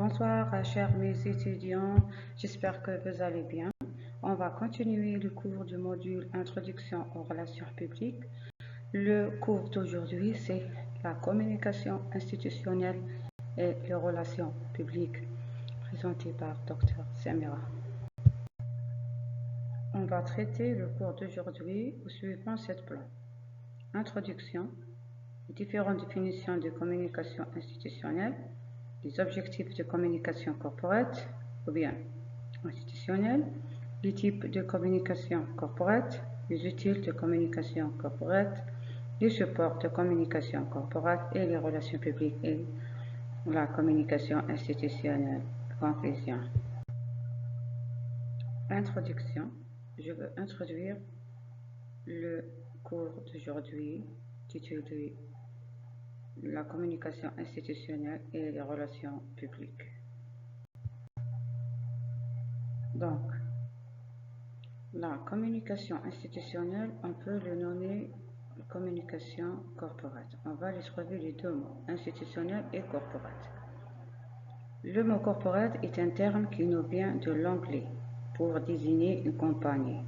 Bonsoir, chers mes étudiants, j'espère que vous allez bien. On va continuer le cours du module Introduction aux relations publiques. Le cours d'aujourd'hui, c'est la communication institutionnelle et les relations publiques, présenté par Dr. Samira. On va traiter le cours d'aujourd'hui suivant cette plan. Introduction, différentes définitions de communication institutionnelle, les objectifs de communication corporate ou bien institutionnelle, les types de communication corporate, les outils de communication corporate, les supports de communication corporate et les relations publiques et la communication institutionnelle. Conclusion. Introduction. Je veux introduire le cours d'aujourd'hui titulé la communication institutionnelle et les relations publiques. Donc, la communication institutionnelle, on peut le nommer communication corporate. On va les trouver les deux mots, institutionnel et corporate. Le mot corporate est un terme qui nous vient de l'anglais pour désigner une compagnie.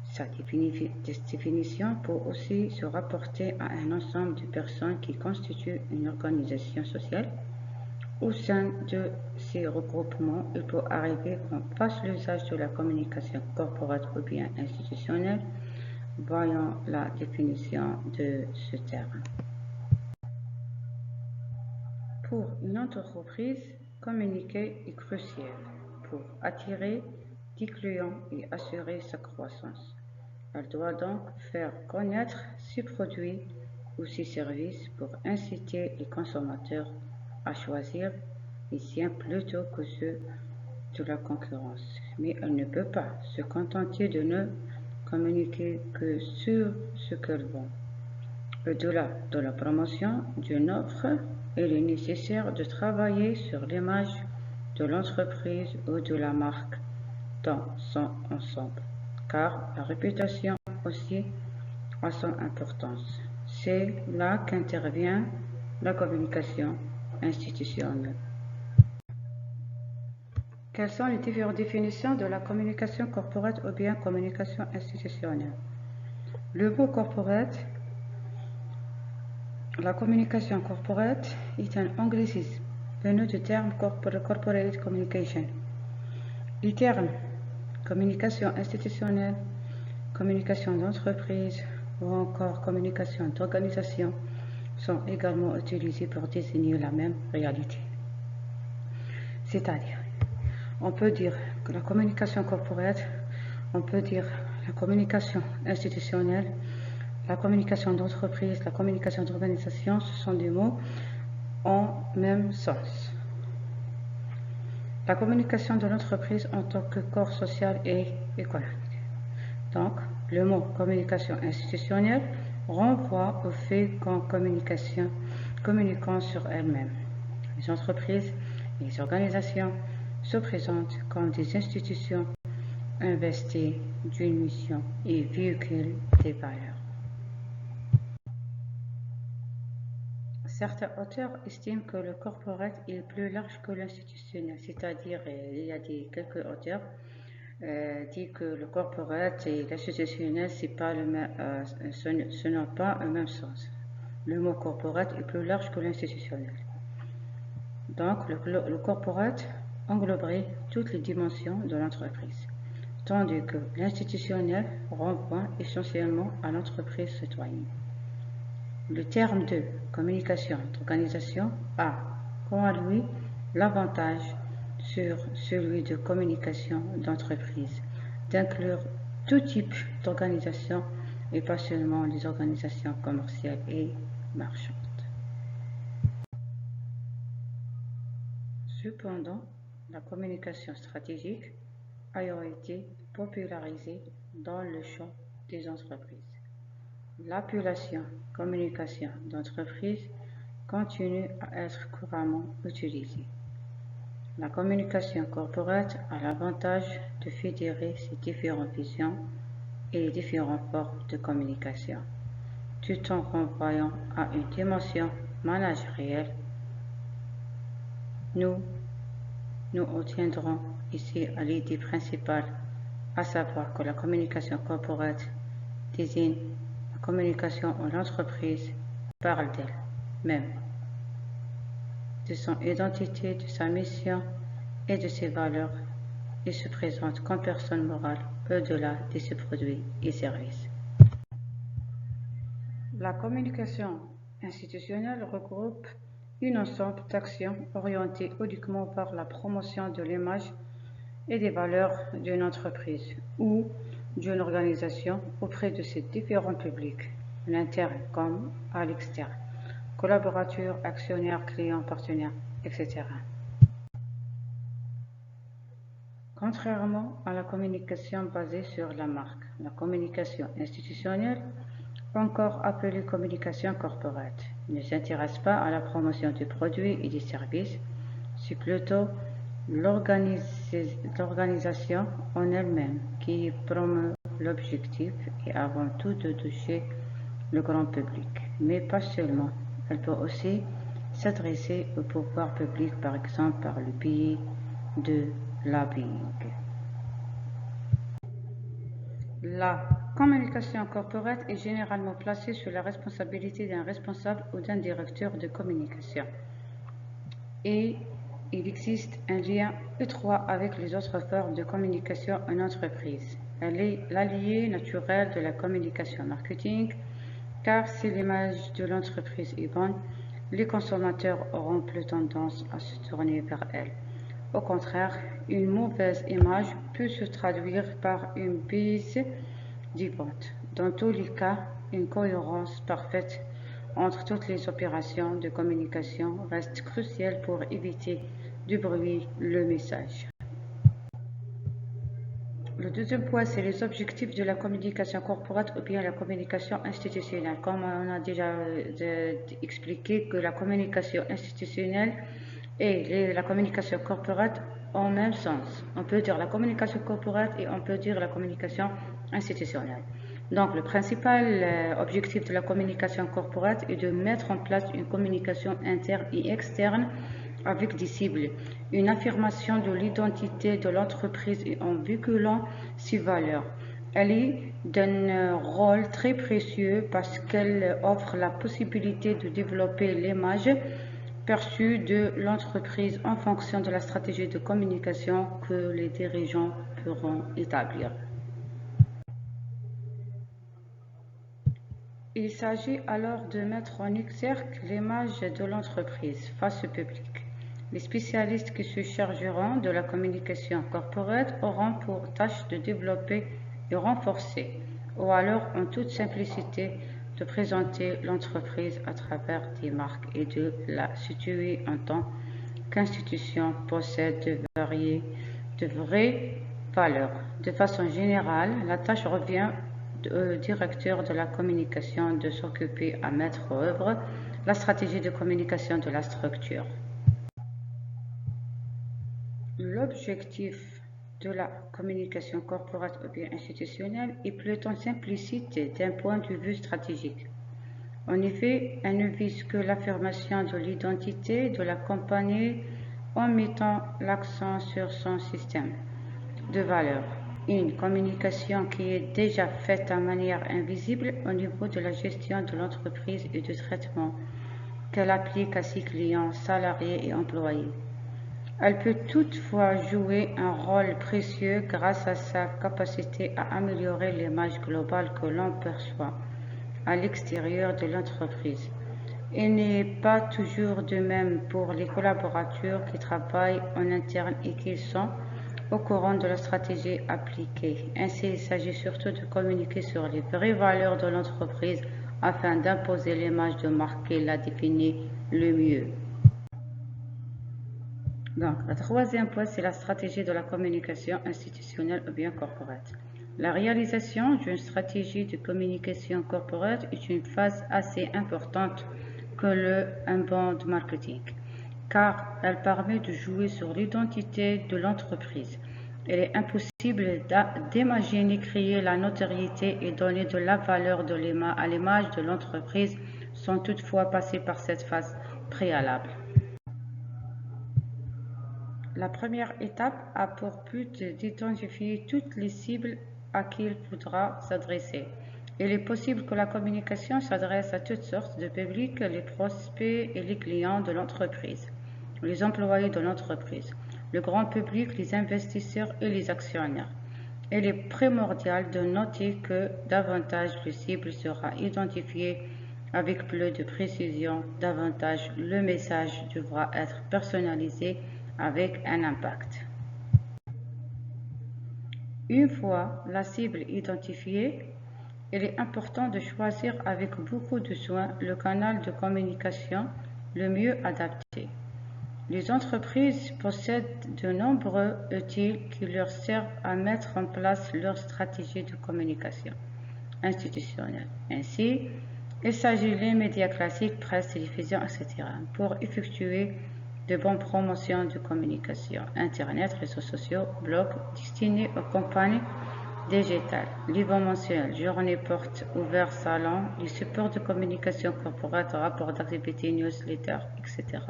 Sa définition peut aussi se rapporter à un ensemble de personnes qui constituent une organisation sociale. Au sein de ces regroupements, il peut arriver qu'on fasse l'usage de la communication corporate ou bien institutionnelle. Voyons la définition de ce terme. Pour une entreprise, communiquer est crucial pour attirer des clients et assurer sa croissance. Elle doit donc faire connaître ses produits ou ses services pour inciter les consommateurs à choisir les siens plutôt que ceux de la concurrence. Mais elle ne peut pas se contenter de ne communiquer que sur ce qu'elle vend. Au-delà de la promotion d'une offre, il est nécessaire de travailler sur l'image de l'entreprise ou de la marque dans son ensemble, car la réputation aussi a son importance. C'est là qu'intervient la communication institutionnelle. Quelles sont les différentes définitions de la communication corporate ou bien communication institutionnelle? Le mot corporate, la communication corporate est un anglicisme venu du terme corporate communication. Les termes communication institutionnelle, communication d'entreprise ou encore communication d'organisation sont également utilisés pour désigner la même réalité. C'est-à-dire, on peut dire que la communication corporate, on peut dire la communication institutionnelle, la communication d'entreprise, la communication d'organisation, ce sont des mots en même sens. La communication de l'entreprise en tant que corps social et économique. Donc, le mot communication institutionnelle renvoie au fait qu'en communiquant sur elles-mêmes, les entreprises et les organisations se présentent comme des institutions investies d'une mission et véhiculent des valeurs. Certains auteurs estiment que le corporate est plus large que l'institutionnel, c'est-à-dire il y a quelques auteurs disent que le corporate et l'institutionnel ce n'ont pas le même sens. Le mot corporate est plus large que l'institutionnel. Donc le corporate engloberait toutes les dimensions de l'entreprise, tandis que l'institutionnel renvoie essentiellement à l'entreprise citoyenne. Le terme de communication d'organisation a, quant à lui, l'avantage sur celui de communication d'entreprise d'inclure tout type d'organisation et pas seulement les organisations commerciales et marchandes. Cependant, la communication stratégique a été popularisée dans le champ des entreprises. L'appellation communication d'entreprise continue à être couramment utilisée. La communication corporate a l'avantage de fédérer ces différentes visions et les différentes formes de communication, tout en renvoyant à une dimension managérielle. Nous nous retiendrons ici à l'idée principale, à savoir que la communication corporate désigne la communication où l'entreprise parle d'elle-même, de son identité, de sa mission et de ses valeurs et se présente comme personne morale au-delà de ses produits et services. La communication institutionnelle regroupe un ensemble d'actions orientées uniquement par la promotion de l'image et des valeurs d'une entreprise ou d'une organisation auprès de ses différents publics, à l'interne comme à l'externe, collaborateurs, actionnaires, clients, partenaires, etc. Contrairement à la communication basée sur la marque, la communication institutionnelle, encore appelée communication corporate, ne s'intéresse pas à la promotion des produits et des services, c'est plutôt l'organisation en elle-même qui promeut l'objectif et avant tout de toucher le grand public, mais pas seulement. Elle peut aussi s'adresser au pouvoir public, par exemple par le biais de lobbying. La communication corporate est généralement placée sous la responsabilité d'un responsable ou d'un directeur de communication. Et il existe un lien étroit avec les autres formes de communication en entreprise. Elle est l'allié naturel de la communication marketing, car si l'image de l'entreprise est bonne, les consommateurs auront plus tendance à se tourner vers elle. Au contraire, une mauvaise image peut se traduire par une baisse des ventes. Dans tous les cas, une cohérence parfaite entre toutes les opérations de communication reste cruciale pour éviter de brouiller le message. Le deuxième point, c'est les objectifs de la communication corporate ou bien la communication institutionnelle. Comme on a déjà expliqué que la communication institutionnelle et la communication corporate ont le même sens. On peut dire la communication corporate et on peut dire la communication institutionnelle. Donc, le principal objectif de la communication corporate est de mettre en place une communication interne et externe avec des cibles, une affirmation de l'identité de l'entreprise et en véhiculant ses valeurs. Elle est d'un rôle très précieux parce qu'elle offre la possibilité de développer l'image perçue de l'entreprise en fonction de la stratégie de communication que les dirigeants pourront établir. Il s'agit alors de mettre en exergue l'image de l'entreprise face au public. Les spécialistes qui se chargeront de la communication corporate auront pour tâche de développer et renforcer, ou alors en toute simplicité, de présenter l'entreprise à travers des marques et de la situer en tant qu'institution possède de vraies valeurs. De façon générale, la tâche revient au directeur de la communication de s'occuper à mettre en œuvre la stratégie de communication de la structure. L'objectif de la communication corporate ou bien institutionnelle est plutôt simplicite d'un point de vue stratégique. En effet, elle ne vise que l'affirmation de l'identité de la compagnie en mettant l'accent sur son système de valeurs. Une communication qui est déjà faite de manière invisible au niveau de la gestion de l'entreprise et du traitement qu'elle applique à ses clients, salariés et employés. Elle peut toutefois jouer un rôle précieux grâce à sa capacité à améliorer l'image globale que l'on perçoit à l'extérieur de l'entreprise. Il n'est pas toujours de même pour les collaborateurs qui travaillent en interne et qui sont au courant de la stratégie appliquée. Ainsi, il s'agit surtout de communiquer sur les vraies valeurs de l'entreprise afin d'imposer l'image de marque qui la définit le mieux. Donc, le troisième point, c'est la stratégie de la communication institutionnelle ou bien corporate. La réalisation d'une stratégie de communication corporate est une phase assez importante que le inbound marketing, car elle permet de jouer sur l'identité de l'entreprise. Il est impossible d'imaginer créer la notoriété et donner de la valeur à l'image de l'entreprise sans toutefois passer par cette phase préalable. La première étape a pour but d'identifier toutes les cibles à qui il faudra s'adresser. Il est possible que la communication s'adresse à toutes sortes de publics, les prospects et les clients de l'entreprise, les employés de l'entreprise, le grand public, les investisseurs et les actionnaires. Il est primordial de noter que davantage le cible sera identifié avec plus de précision, davantage le message devra être personnalisé avec un impact. Une fois la cible identifiée, il est important de choisir avec beaucoup de soin le canal de communication le mieux adapté. Les entreprises possèdent de nombreux outils qui leur servent à mettre en place leur stratégie de communication institutionnelle. Ainsi, il s'agit des médias classiques, presse, télévision, etc. pour effectuer de bonnes promotions de communication, Internet, réseaux sociaux, blogs destinés aux compagnies digitales, livres mensuels, journées portes ouvertes, salons, les supports de communication corporate, rapports d'activité, newsletters, etc.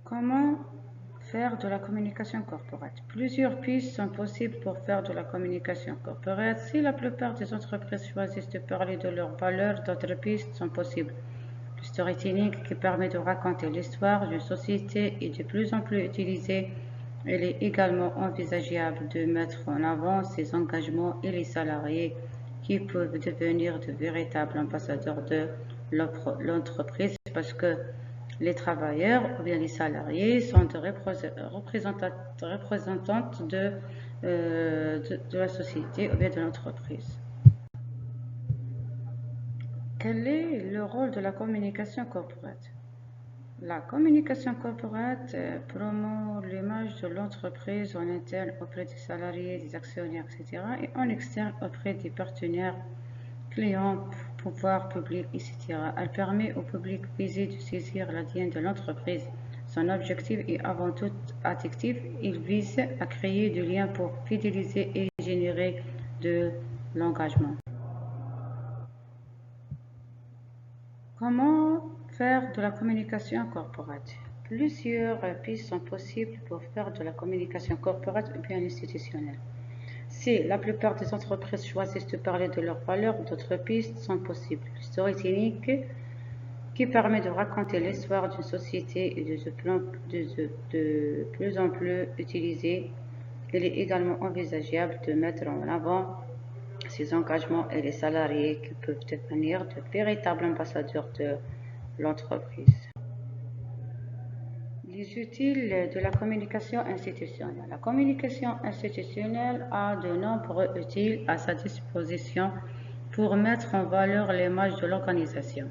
Comment faire de la communication corporate? Plusieurs pistes sont possibles pour faire de la communication corporate. Si la plupart des entreprises choisissent de parler de leurs valeurs, d'autres pistes sont possibles. Le storytelling, qui permet de raconter l'histoire d'une société, est de plus en plus utilisé. Il est également envisageable de mettre en avant ses engagements et les salariés qui peuvent devenir de véritables ambassadeurs de l'entreprise parce que les travailleurs ou bien les salariés sont des représentantes de la société ou bien de l'entreprise. Quel est le rôle de la communication corporate? La communication corporate promeut l'image de l'entreprise en interne auprès des salariés, des actionnaires, etc. et en externe auprès des partenaires, clients, pouvoir public, etc. Elle permet au public visé de saisir l'ADN de l'entreprise. Son objectif est avant tout affectif. Il vise à créer du lien pour fidéliser et générer de l'engagement. Comment faire de la communication corporate? Plusieurs pistes sont possibles pour faire de la communication corporate ou bien institutionnelle. Si la plupart des entreprises choisissent de parler de leurs valeurs, d'autres pistes sont possibles. Le storytelling, qui permet de raconter l'histoire d'une société, est de plus en plus utilisé. Il est également envisageable de mettre en avant ses engagements et les salariés qui peuvent devenir de véritables ambassadeurs de l'entreprise. Les outils de la communication institutionnelle. La communication institutionnelle a de nombreux outils à sa disposition pour mettre en valeur l'image de l'organisation.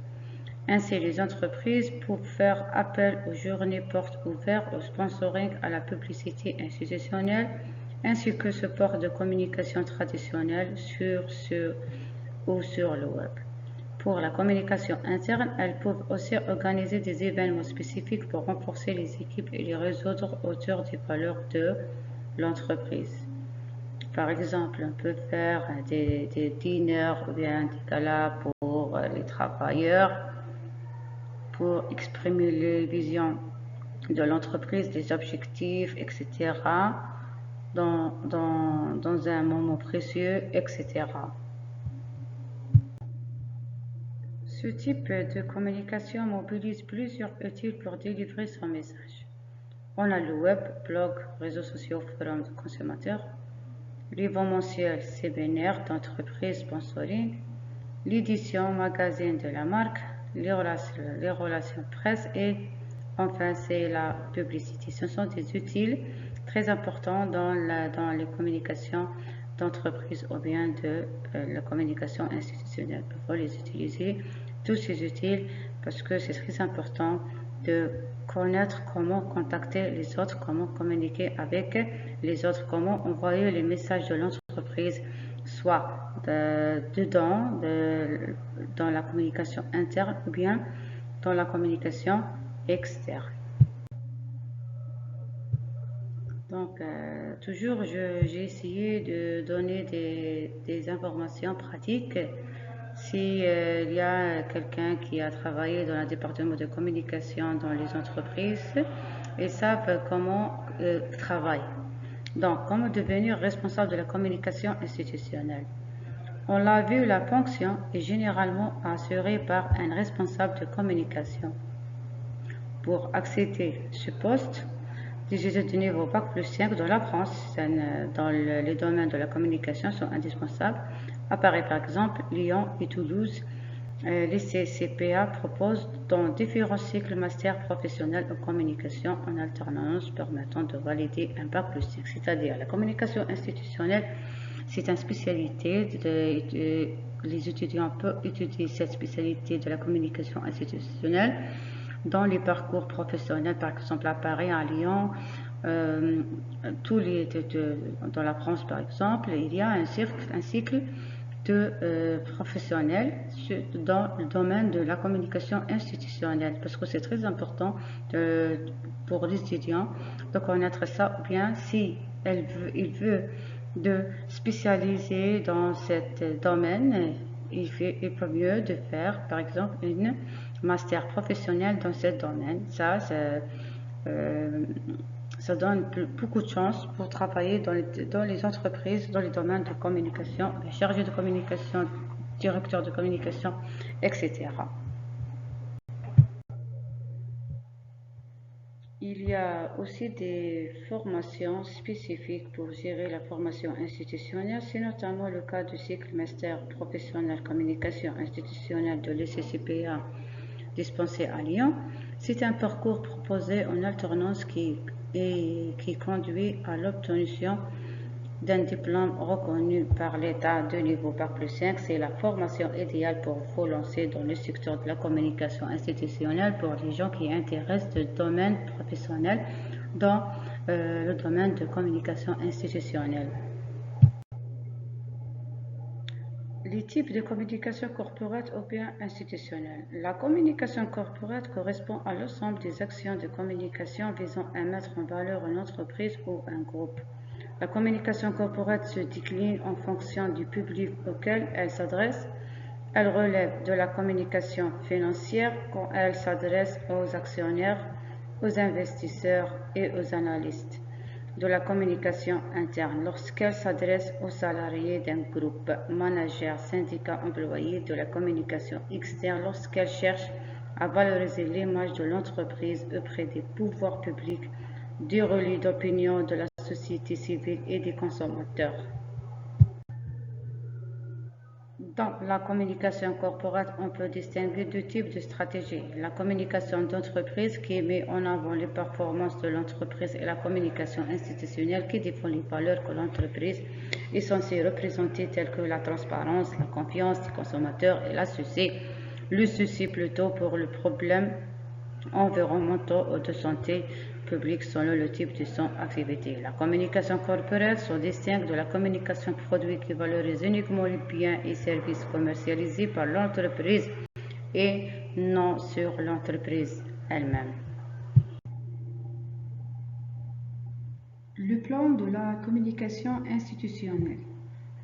Ainsi, les entreprises peuvent faire appel aux journées portes ouvertes, au sponsoring, à la publicité institutionnelle, ainsi que support de communication traditionnelle sur le web. Pour la communication interne, elles peuvent aussi organiser des événements spécifiques pour renforcer les équipes et les résoudre autour des valeurs de l'entreprise. Par exemple, on peut faire des dîners ou bien des galas pour les travailleurs, pour exprimer les visions de l'entreprise, des objectifs, etc., dans un moment précieux, etc. Ce type de communication mobilise plusieurs outils pour délivrer son message. On a le web, blog, réseaux sociaux, forums de consommateurs, livres mensuels, séminaires d'entreprise, sponsoring, l'édition, magazine de la marque, les relations presse et enfin c'est la publicité. Ce sont des outils très importants dans les communications d'entreprise ou bien de la communication institutionnelle. Il faut les utiliser, tous ces outils, parce que c'est très important de connaître comment contacter les autres, comment communiquer avec les autres, comment envoyer les messages de l'entreprise, soit dans la communication interne ou bien dans la communication externe. Donc, toujours, j'ai essayé de donner des informations pratiques. Si il y a quelqu'un qui a travaillé dans le département de communication dans les entreprises, Ils savent comment travailler. Donc, comment devenir responsable de la communication institutionnelle? On l'a vu, la fonction est généralement assurée par un responsable de communication. Pour accéder à ce poste, les études de niveau Bac+5 dans la France, dans les domaines de la communication, sont indispensables. À Paris, par exemple, Lyon et Toulouse, les CCPA proposent dans différents cycles master professionnels en communication en alternance permettant de valider un Bac+5, c'est-à-dire la communication institutionnelle. C'est une spécialité, les étudiants peuvent étudier cette spécialité de la communication institutionnelle dans les parcours professionnels, par exemple à Paris, à Lyon, dans la France par exemple, il y a un cycle de professionnels dans le domaine de la communication institutionnelle, parce que c'est très important pour les étudiants de connaître ça, ou bien si il veut de spécialiser dans ce domaine, il faut mieux de faire par exemple une master professionnel dans ce domaine. Ça donne beaucoup de chance pour travailler dans les entreprises, dans les domaines de communication, chargé de communication, directeur de communication, etc. Il y a aussi des formations spécifiques pour gérer la formation institutionnelle. C'est notamment le cas du cycle master professionnel communication institutionnelle de l'ECCPA dispensé à Lyon. C'est un parcours proposé en alternance qui conduit à l'obtention d'un diplôme reconnu par l'État de niveau Bac+5. C'est la formation idéale pour vous lancer dans le secteur de la communication institutionnelle pour les gens qui intéressent le domaine professionnel dans le domaine de communication institutionnelle. Les types de communication corporate ou bien institutionnelle. La communication corporate correspond à l'ensemble des actions de communication visant à mettre en valeur une entreprise ou un groupe. La communication corporate se décline en fonction du public auquel elle s'adresse. Elle relève de la communication financière quand elle s'adresse aux actionnaires, aux investisseurs et aux analystes. De la communication interne lorsqu'elle s'adresse aux salariés d'un groupe, managers, syndicats, employés. De la communication externe lorsqu'elle cherche à valoriser l'image de l'entreprise auprès des pouvoirs publics, des relais d'opinion de la société civile et des consommateurs. Dans la communication corporate, on peut distinguer deux types de stratégies. La communication d'entreprise qui met en avant les performances de l'entreprise et la communication institutionnelle qui défend les valeurs que l'entreprise est censée représenter telles que la transparence, la confiance des consommateurs et la souci. Le souci plutôt pour le problème environnementaux ou de santé publique selon le type de son activité. La communication corporate se distingue de la communication produit qui valorise uniquement les biens et services commercialisés par l'entreprise et non sur l'entreprise elle-même. Le plan de la communication institutionnelle.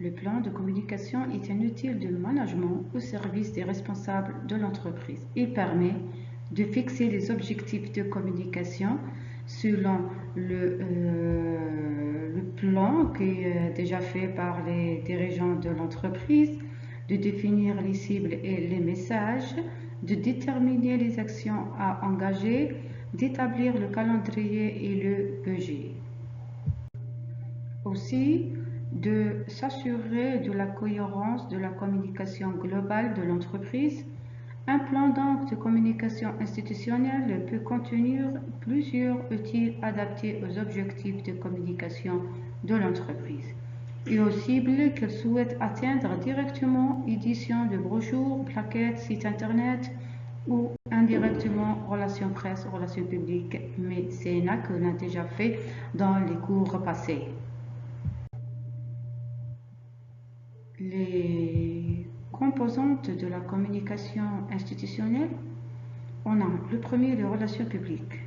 Le plan de communication est un outil de management au service des responsables de l'entreprise. Il permet de fixer les objectifs de communication selon le plan qui est déjà fait par les dirigeants de l'entreprise, de définir les cibles et les messages, de déterminer les actions à engager, d'établir le calendrier et le budget. Aussi, de s'assurer de la cohérence de la communication globale de l'entreprise. Un plan donc de communication institutionnelle peut contenir plusieurs outils adaptés aux objectifs de communication de l'entreprise et aux cibles qu'elle souhaite atteindre directement, édition de brochures, plaquettes, sites internet ou indirectement relations presse, relations publiques, mais c'est là qu'on a déjà fait dans les cours passés. Les composantes de la communication institutionnelle, on a le premier, les relations publiques.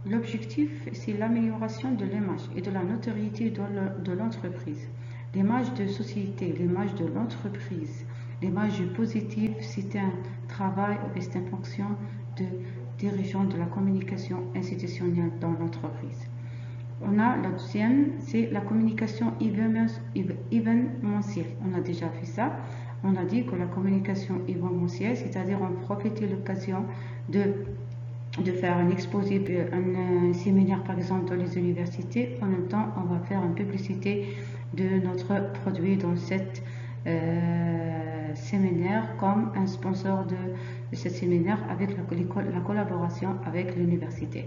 L'objectif, c'est l'amélioration de l'image et de la notoriété de l'entreprise. L'image de société, l'image de l'entreprise, l'image positive, c'est un travail, c'est une fonction dirigeants de la communication institutionnelle dans l'entreprise. On a la deuxième, c'est la communication événementielle. On a déjà fait ça. On a dit que la communication événementielle, c'est-à-dire on profite de l'occasion de faire un exposé, un séminaire par exemple dans les universités. En même temps, on va faire une publicité de notre produit dans cette séminaire comme un sponsor de ce séminaire avec la collaboration avec l'université.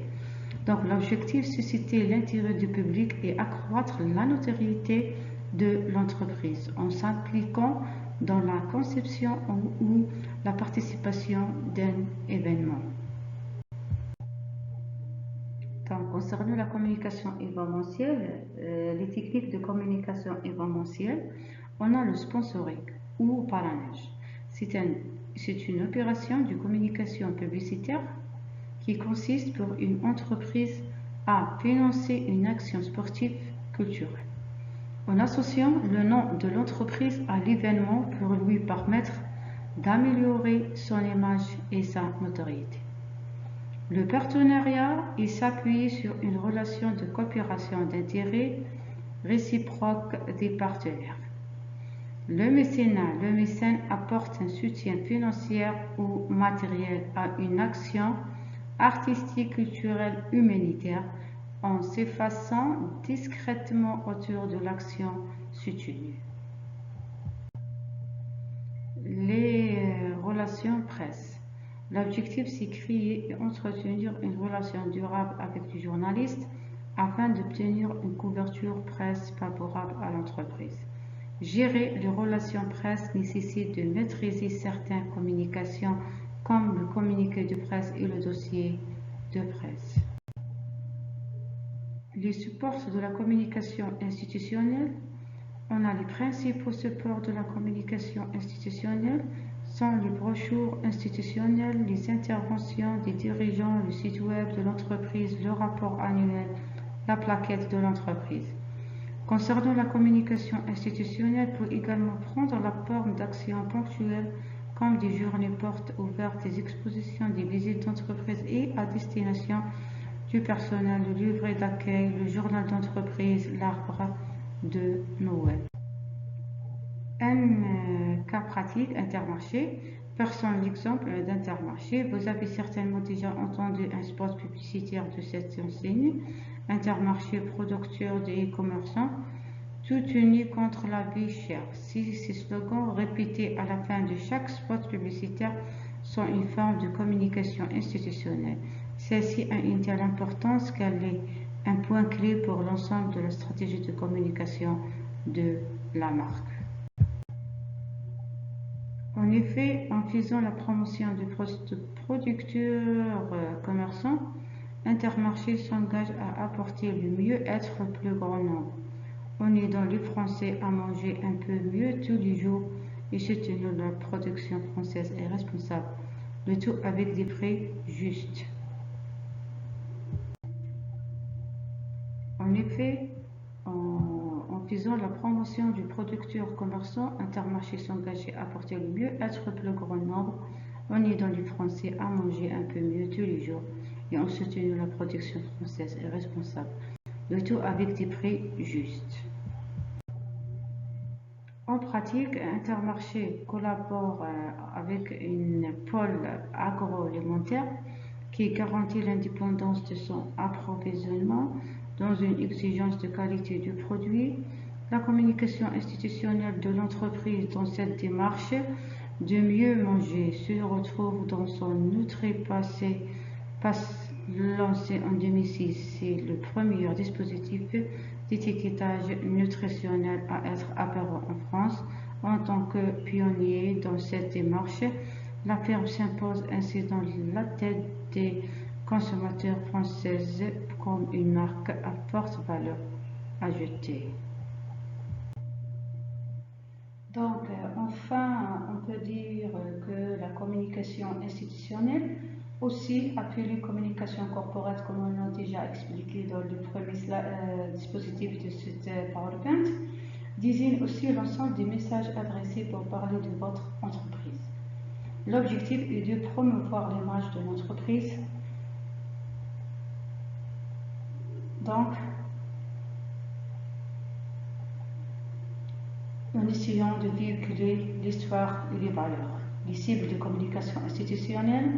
Donc l'objectif, susciter l'intérêt du public et accroître la notoriété de l'entreprise en s'impliquant dans la conception ou la participation d'un événement. Donc, concernant la communication événementielle, les techniques de communication événementielle, on a le sponsoring ou parrainage. C'est une opération de communication publicitaire qui consiste pour une entreprise à financer une action sportive culturelle en associant le nom de l'entreprise à l'événement pour lui permettre d'améliorer son image et sa notoriété. Le partenariat s'appuie sur une relation de coopération d'intérêt réciproque des partenaires. Le mécénat, le mécène apporte un soutien financier ou matériel à une action artistique, culturelle, humanitaire en s'effaçant discrètement autour de l'action soutenue. Les relations presse. L'objectif, c'est créer et entretenir une relation durable avec les journalistes afin d'obtenir une couverture presse favorable à l'entreprise. Gérer les relations presse nécessite de maîtriser certaines communications comme le communiqué de presse et le dossier de presse. Les supports de la communication institutionnelle. On a les principaux supports de la communication institutionnelle sont les brochures institutionnelles, les interventions des dirigeants, le site web de l'entreprise, le rapport annuel, la plaquette de l'entreprise. Concernant la communication institutionnelle, peut également prendre la forme d'actions ponctuelles comme des journées portes ouvertes, des expositions, des visites d'entreprise et à destination du personnel, le livret d'accueil, le journal d'entreprise, l'arbre de Noël. Un cas pratique, Intermarché. Prenons l'exemple d'Intermarché. Vous avez certainement déjà entendu un spot publicitaire de cette enseigne. Intermarché, producteur des e-commerçants, tout uni contre la vie chère. Ces slogans répétés à la fin de chaque spot publicitaire sont une forme de communication institutionnelle. Celle-ci a une telle importance qu'elle est un point clé pour l'ensemble de la stratégie de communication de la marque. En effet, en faisant la promotion de producteurs commerçants, Intermarché s'engage à apporter le mieux-être au plus grand nombre. On aidant les Français à manger un peu mieux tous les jours et soutenir leur production française et responsable, le tout avec des prix justes. En effet, en faisant la promotion du producteur commerçant, Intermarché s'engage à apporter le mieux-être au plus grand nombre, en aidant les Français à manger un peu mieux tous les jours et en soutenant la production française et responsable, le tout avec des prix justes. En pratique, Intermarché collabore avec une pôle agroalimentaire qui garantit l'indépendance de son approvisionnement dans une exigence de qualité du produit. La communication institutionnelle de l'entreprise dans cette démarche de mieux manger se retrouve dans son Nutri-Pass lancé en 2006. C'est le premier dispositif d'étiquetage nutritionnel à être apparu en France. En tant que pionnier dans cette démarche, la firme s'impose ainsi dans la tête des consommateurs françaises comme une marque à forte valeur ajoutée. Donc, enfin, on peut dire que la communication institutionnelle, aussi appelée communication corporate, comme on l'a déjà expliqué dans le premier dispositif de cette PowerPoint, désigne aussi l'ensemble des messages adressés pour parler de votre entreprise. L'objectif est de promouvoir l'image de l'entreprise, Donc, en essayant de véhiculer l'histoire et les valeurs. Les cibles de communication institutionnelle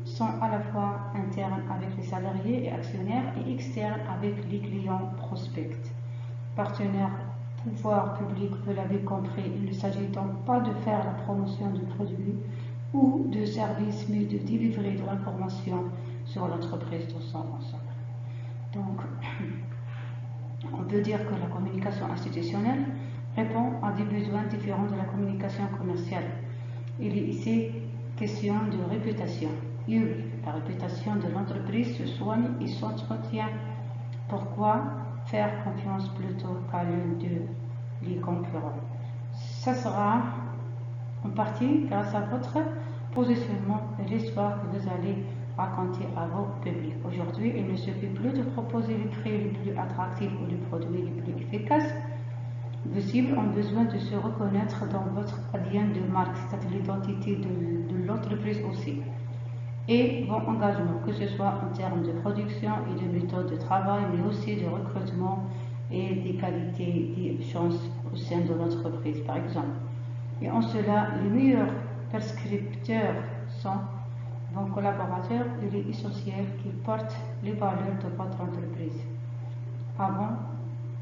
sont à la fois internes avec les salariés et actionnaires et externes avec les clients prospects. Partenaires, pouvoir public, vous l'avez compris, il ne s'agit donc pas de faire la promotion du produit ou de service, mais de délivrer de l'information sur l'entreprise dans son ensemble. Donc, on peut dire que la communication institutionnelle répond à des besoins différents de la communication commerciale. Il est ici question de réputation. Et oui, la réputation de l'entreprise se soigne et s'entretient. Pourquoi faire confiance plutôt qu'à l'un des concurrents? Ça sera en partie grâce à votre positionnement et l'histoire que vous allez raconter à vos publics. Aujourd'hui, il ne suffit plus de proposer les prix les plus attractifs ou les produits les plus efficaces. Vos cibles ont besoin de se reconnaître dans votre ADN de marque, c'est-à-dire l'identité de l'entreprise aussi, et vos engagements, que ce soit en termes de production et de méthode de travail, mais aussi de recrutement et des qualités, des chances au sein de l'entreprise, par exemple. Et en cela, les meilleurs prescripteurs sont vos collaborateurs. Il est essentiel qu'ils portent les valeurs de votre entreprise. Avant,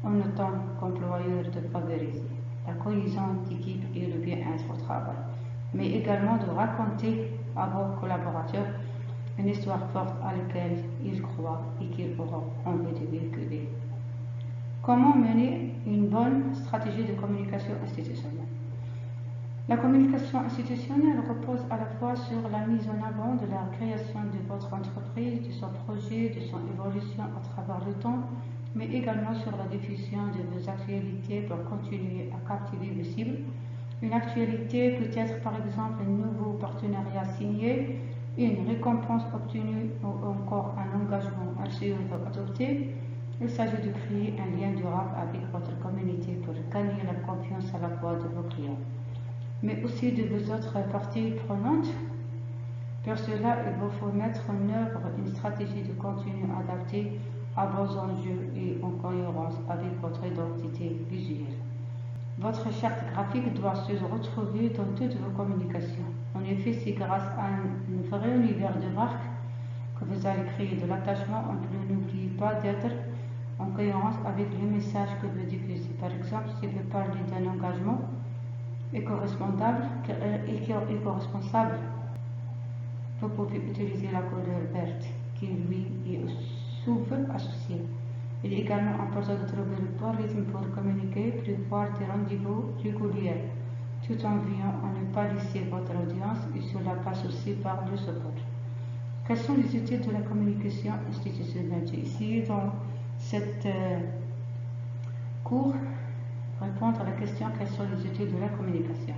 en tant qu'employeur, de favoriser la cohésion d'équipe et le bien-être au travail, mais également de raconter à vos collaborateurs une histoire forte à laquelle ils croient et qu'ils auront envie de véhiculer. Comment mener une bonne stratégie de communication institutionnelle? La communication institutionnelle repose à la fois sur la mise en avant de la création de votre entreprise, de son projet, de son évolution à travers le temps, mais également sur la diffusion de vos actualités pour continuer à captiver vos cibles. Une actualité peut être par exemple un nouveau partenariat signé, une récompense obtenue ou encore un engagement RSE adopté. Il s'agit de créer un lien durable avec votre communauté pour gagner la confiance à la fois de vos clients, mais aussi de vos autres parties prenantes. Pour cela, il vous faut mettre en œuvre une stratégie de contenu adaptée à vos enjeux et en cohérence avec votre identité visuelle. Votre charte graphique doit se retrouver dans toutes vos communications. En effet, c'est grâce à un vrai univers de marque que vous allez créer de l'attachement. N'oubliez pas d'être en cohérence avec les messages que vous diffusez. Par exemple, si vous parlez d'un engagement éco-responsable, vous pouvez utiliser la couleur verte qui lui est souvent associée. Il est également important de trouver le bon rythme pour communiquer, prévoir des rendez-vous réguliers, tout en veillant à ne pas laisser votre audience, et cela passe aussi par le support. Quels sont les outils de la communication institutionnelle? J'ai essayé dans cette cours répondre à la question quels sont les outils de la communication.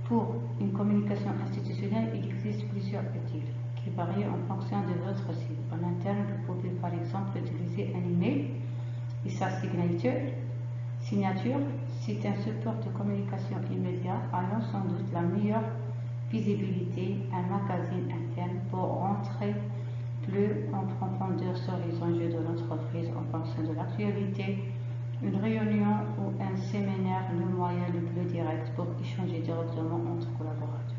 Pour une communication institutionnelle, il existe plusieurs outils qui varient en fonction de votre cible. En interne, vous pouvez par exemple utiliser un email et sa signature. C'est un support de communication immédiat allant sans doute la meilleure visibilité, un magazine interne pour rentrer plus en profondeur sur les enjeux de l'entreprise en fonction de l'actualité. Une réunion ou un séminaire, le moyen le plus direct pour échanger directement entre collaborateurs.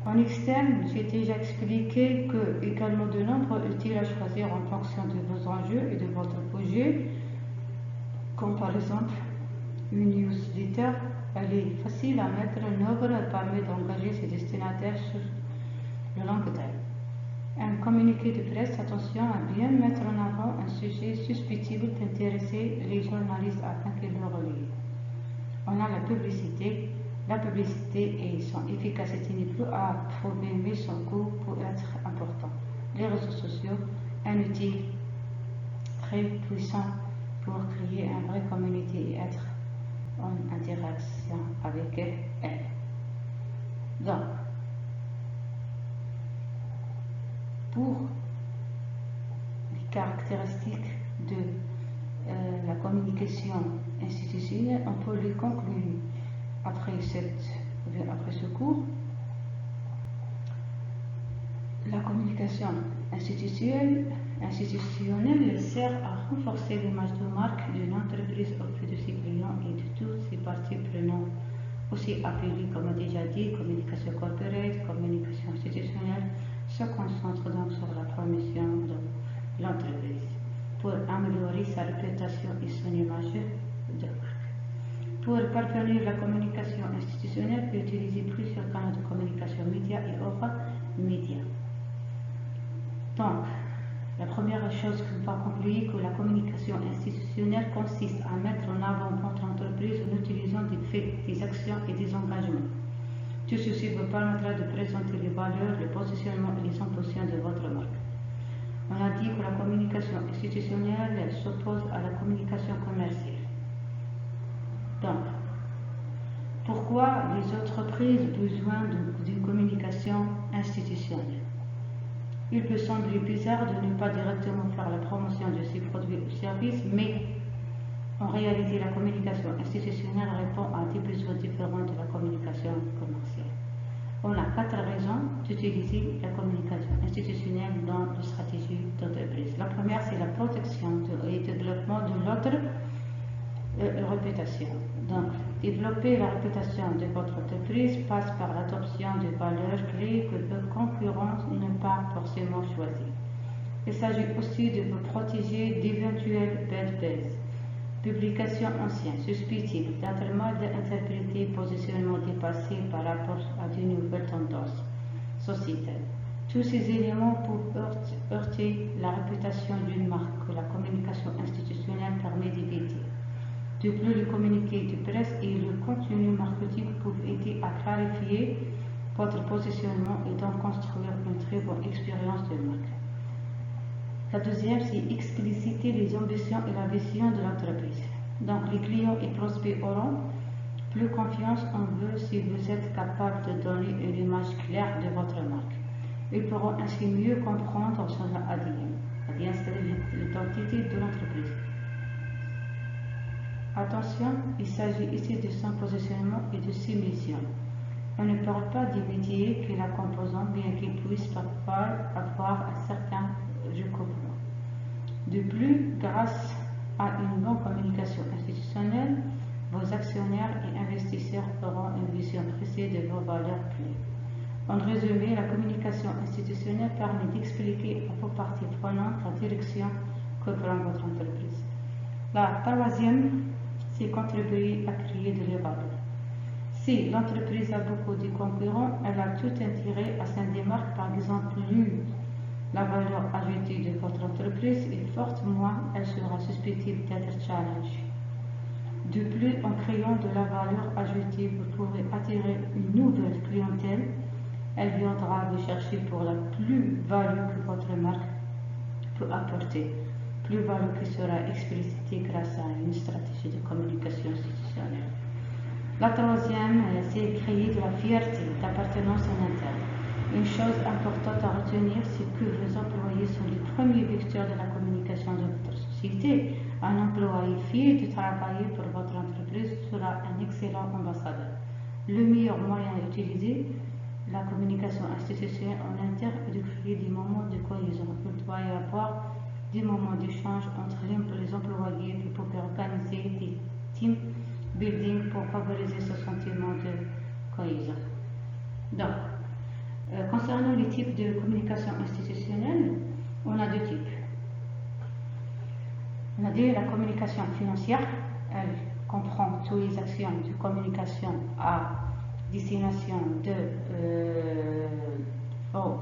En externe, j'ai déjà expliqué que également de nombreux outils à choisir en fonction de vos enjeux et de votre projet, comme par exemple une newsletter. Elle est facile à mettre en œuvre, elle permet d'engager ses destinataires sur le long terme. Un communiqué de presse, attention à bien mettre en avant un sujet susceptible d'intéresser les journalistes afin qu'ils le relient. On a la publicité. La publicité et son efficacité n'est plus à prouver, mais son coût peut être important. Les réseaux sociaux, un outil très puissant pour créer une vraie communauté et être en interaction avec elle. Donc, pour les caractéristiques de la communication institutionnelle, on peut les conclure après ce cours. La communication institutionnelle institutionnelle sert à renforcer l'image de marque d'une entreprise auprès de ses clients et de toutes ses parties prenantes, aussi appelée, comme on a déjà dit, communication corporate, communication institutionnelle, se concentre donc sur la promotion de l'entreprise pour améliorer sa réputation et son image de marque. Pour parvenir, la communication institutionnelle peut utiliser plusieurs canaux de communication médias et hors médias. Donc, la première chose qu'on va conclure, que la communication institutionnelle consiste à mettre en avant votre entreprise en utilisant des faits, des actions et des engagements. Tout ceci vous permettra de présenter les valeurs, le positionnement et les ambitions de votre marque. On a dit que la communication institutionnelle s'oppose à la communication commerciale. Donc, pourquoi les entreprises ont besoin d'une communication institutionnelle? Il peut sembler bizarre de ne pas directement faire la promotion de ces produits ou services, mais en réalité, la communication institutionnelle répond à des besoins différents de la communication commerciale. On a 4 raisons d'utiliser la communication institutionnelle dans la stratégie d'entreprise. La première, c'est la protection et le développement de notre réputation. Donc, développer la réputation de votre entreprise passe par l'adoption de valeurs clés que vos concurrents n'ont pas forcément choisies. Il s'agit aussi de vous protéger d'éventuels bad buzz, publications anciennes, susceptibles d'être mal interprétées, positionnements dépassés par rapport à de nouvelles tendances sociétales. Tous ces éléments peuvent heurter la réputation d'une marque que la communication institutionnelle permet d'éviter. De plus, le communiqué de presse et le contenu marketing peuvent aider à clarifier votre positionnement et donc construire une très bonne expérience de marque. La deuxième, c'est expliciter les ambitions et la vision de l'entreprise. Donc, les clients et prospects auront plus confiance en vous si vous êtes capable de donner une image claire de votre marque. Ils pourront ainsi mieux comprendre son ADN. ADN, c'est-à-dire l'identité de l'entreprise. Attention, il s'agit ici de son positionnement et de ses missions. On ne parle pas des métiers qui la composent, bien qu'ils puissent parfois avoir un certain recouvrement. De plus, grâce à une bonne communication institutionnelle, vos actionnaires et investisseurs auront une vision précise de vos valeurs clés. En résumé, la communication institutionnelle permet d'expliquer à vos parties prenantes la direction que prend votre entreprise. La troisième, c'est contribuer à créer de la valeur. Si l'entreprise a beaucoup de concurrents, elle a tout intérêt à s'en démarquer. Par exemple, plus la valeur ajoutée de votre entreprise est forte, moins elle sera susceptible d'être challengée. De plus, en créant de la valeur ajoutée, vous pourrez attirer une nouvelle clientèle. Elle viendra vous chercher pour la plus-value que votre marque peut apporter. Plus-value qui sera explicitée grâce à une stratégie de communication institutionnelle. La troisième, c'est créer de la fierté d'appartenance en interne. Une chose importante à retenir, c'est que vos employés sont les premiers vecteurs de la communication de votre société. Un employé fier de travailler pour votre entreprise sera un excellent ambassadeur. Le meilleur moyen d'utiliser la communication institutionnelle en interne est de créer des moments de cohésion. Il doit y avoir des moments d'échange entre les employés qui peuvent organiser des team building pour favoriser ce sentiment de cohésion. Donc, concernant les types de communication institutionnelle, on a 2 types. On a dit la communication financière, elle comprend toutes les actions de communication à destination de vos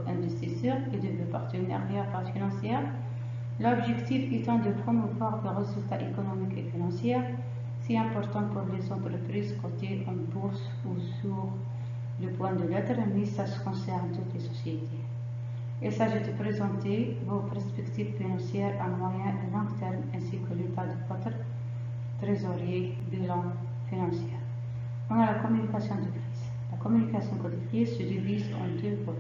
investisseurs et de vos partenaires financiers. L'objectif étant de promouvoir les résultats économiques et financiers. C'est important pour les entreprises cotées en bourse ou sur le point de l'être, mais ça se concerne toutes les sociétés. Il s'agit de présenter vos perspectives financières à moyen et long terme ainsi que l'état de votre trésorier, bilan financier. On a la communication de crise. La communication de crise se divise en 2 volets.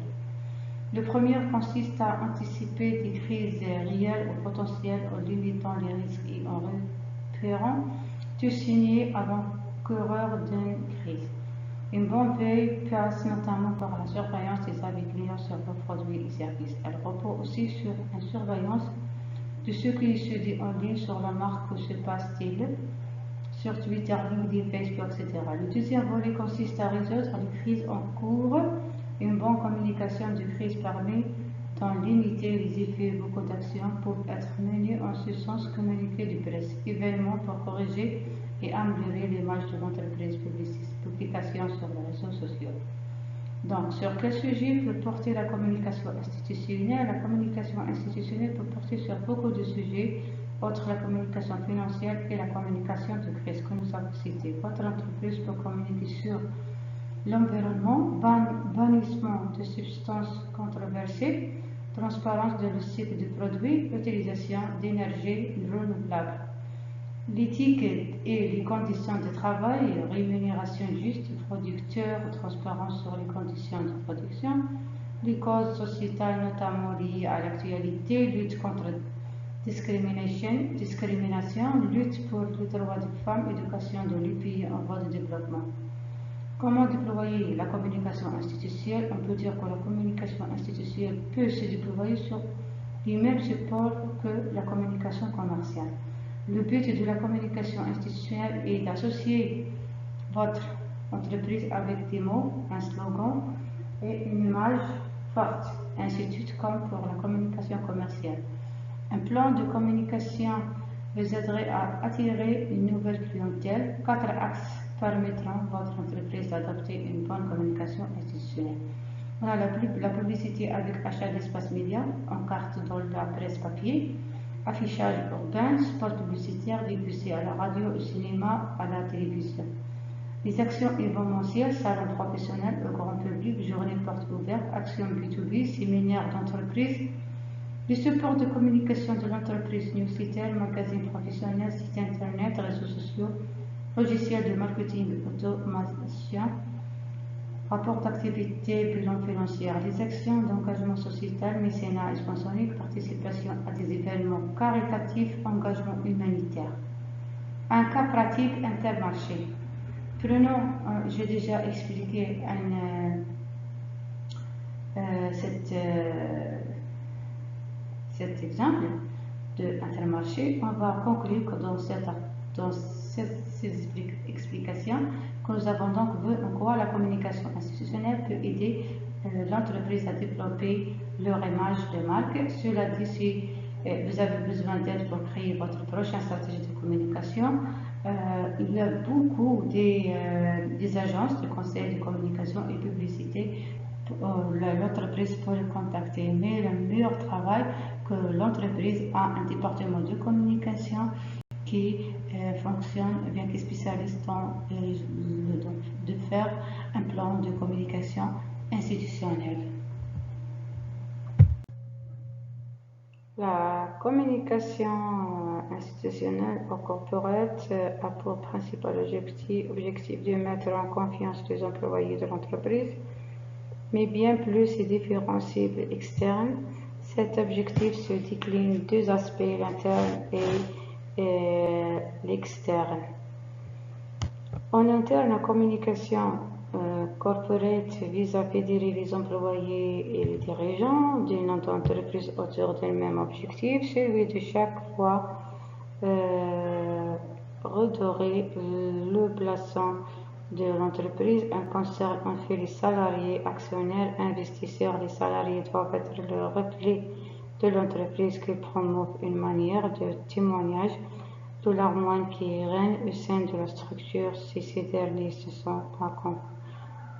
Le premier consiste à anticiper des crises réelles ou potentielles en limitant les risques et en repérant tout signer avant-coureur d'une crise. Une bonne veille passe notamment par la surveillance des avis clients sur vos produits et services. Elle repose aussi sur une surveillance de ce qui se dit en ligne sur la marque, que se passe-t-il sur Twitter, LinkedIn, Facebook, etc. Le deuxième volet consiste à résoudre les crises en cours. Une bonne communication de crise permet d'en limiter les effets. Beaucoup d'actions peuvent être menées en ce sens: communiquer de presse, événements pour corriger et améliorer l'image de l'entreprise, publication sur les réseaux sociaux. Donc, sur quel sujet peut porter la communication institutionnelle? La communication institutionnelle peut porter sur beaucoup de sujets, outre la communication financière et la communication de crise que nous avons cité. Votre entreprise peut communiquer sur l'environnement, bannissement de substances controversées, transparence de le cycle de produits, utilisation d'énergie renouvelable, l'éthique et les conditions de travail, rémunération juste, producteurs, transparence sur les conditions de production, les causes sociétales notamment liées à l'actualité, lutte contre discrimination, lutte pour les droits des femmes, éducation dans les pays en voie de développement. Comment déployer la communication institutionnelle? On peut dire que la communication institutionnelle peut se déployer sur les mêmes supports que la communication commerciale. Le but de la communication institutionnelle est d'associer votre entreprise avec des mots, un slogan et une image forte, ainsi de suite comme pour la communication commerciale. Un plan de communication vous aiderait à attirer une nouvelle clientèle. 4 axes permettront à votre entreprise d'adopter une bonne communication institutionnelle. Voilà la publicité avec achat d'espace média, encarte dans la presse papier, affichage urbain, spot publicitaire diffusé à la radio, au cinéma, à la télévision. Les actions événementielles, salons professionnels au grand public, journées portes ouvertes, actions B2B, séminaires d'entreprise, les supports de communication de l'entreprise, newsletter, magazines professionnels, sites internet, réseaux sociaux, logiciels de marketing, automation, rapport d'activité, bilan financier, les actions d'engagement sociétal, mécénat et sponsoring, participation à des événements caritatifs, engagement humanitaire. Un cas pratique, Intermarché. Prenons, j'ai déjà expliqué cet exemple de Intermarché. On va conclure que dans ces explications que nous avons donc vu en quoi la communication institutionnelle peut aider l'entreprise à développer leur image de marque. Cela dit, si vous avez besoin d'aide pour créer votre prochaine stratégie de communication, il y a beaucoup des agences de conseil de communication et publicité. L'entreprise peut le contacter, mais le meilleur travail que l'entreprise a un département de communication qui fonctionne, bien qui est spécialiste dans de faire un plan de communication institutionnelle. La communication institutionnelle ou corporate a pour principal objectif de mettre en confiance les employés de l'entreprise, mais bien plus les différents cibles externes. Cet objectif se décline deux aspects, l'interne et l'externe. En interne, la communication corporate vise à fédérer les employés et les dirigeants d'une entreprise autour d'un même objectif, celui de chaque fois redorer le blason de l'entreprise. Un concert en fait les salariés, actionnaires, investisseurs. Les salariés doivent être le reflet de l'entreprise qui promeuvent une manière de témoignage de l'harmonie qui règne au sein de la structure. Si ces derniers ne sont pas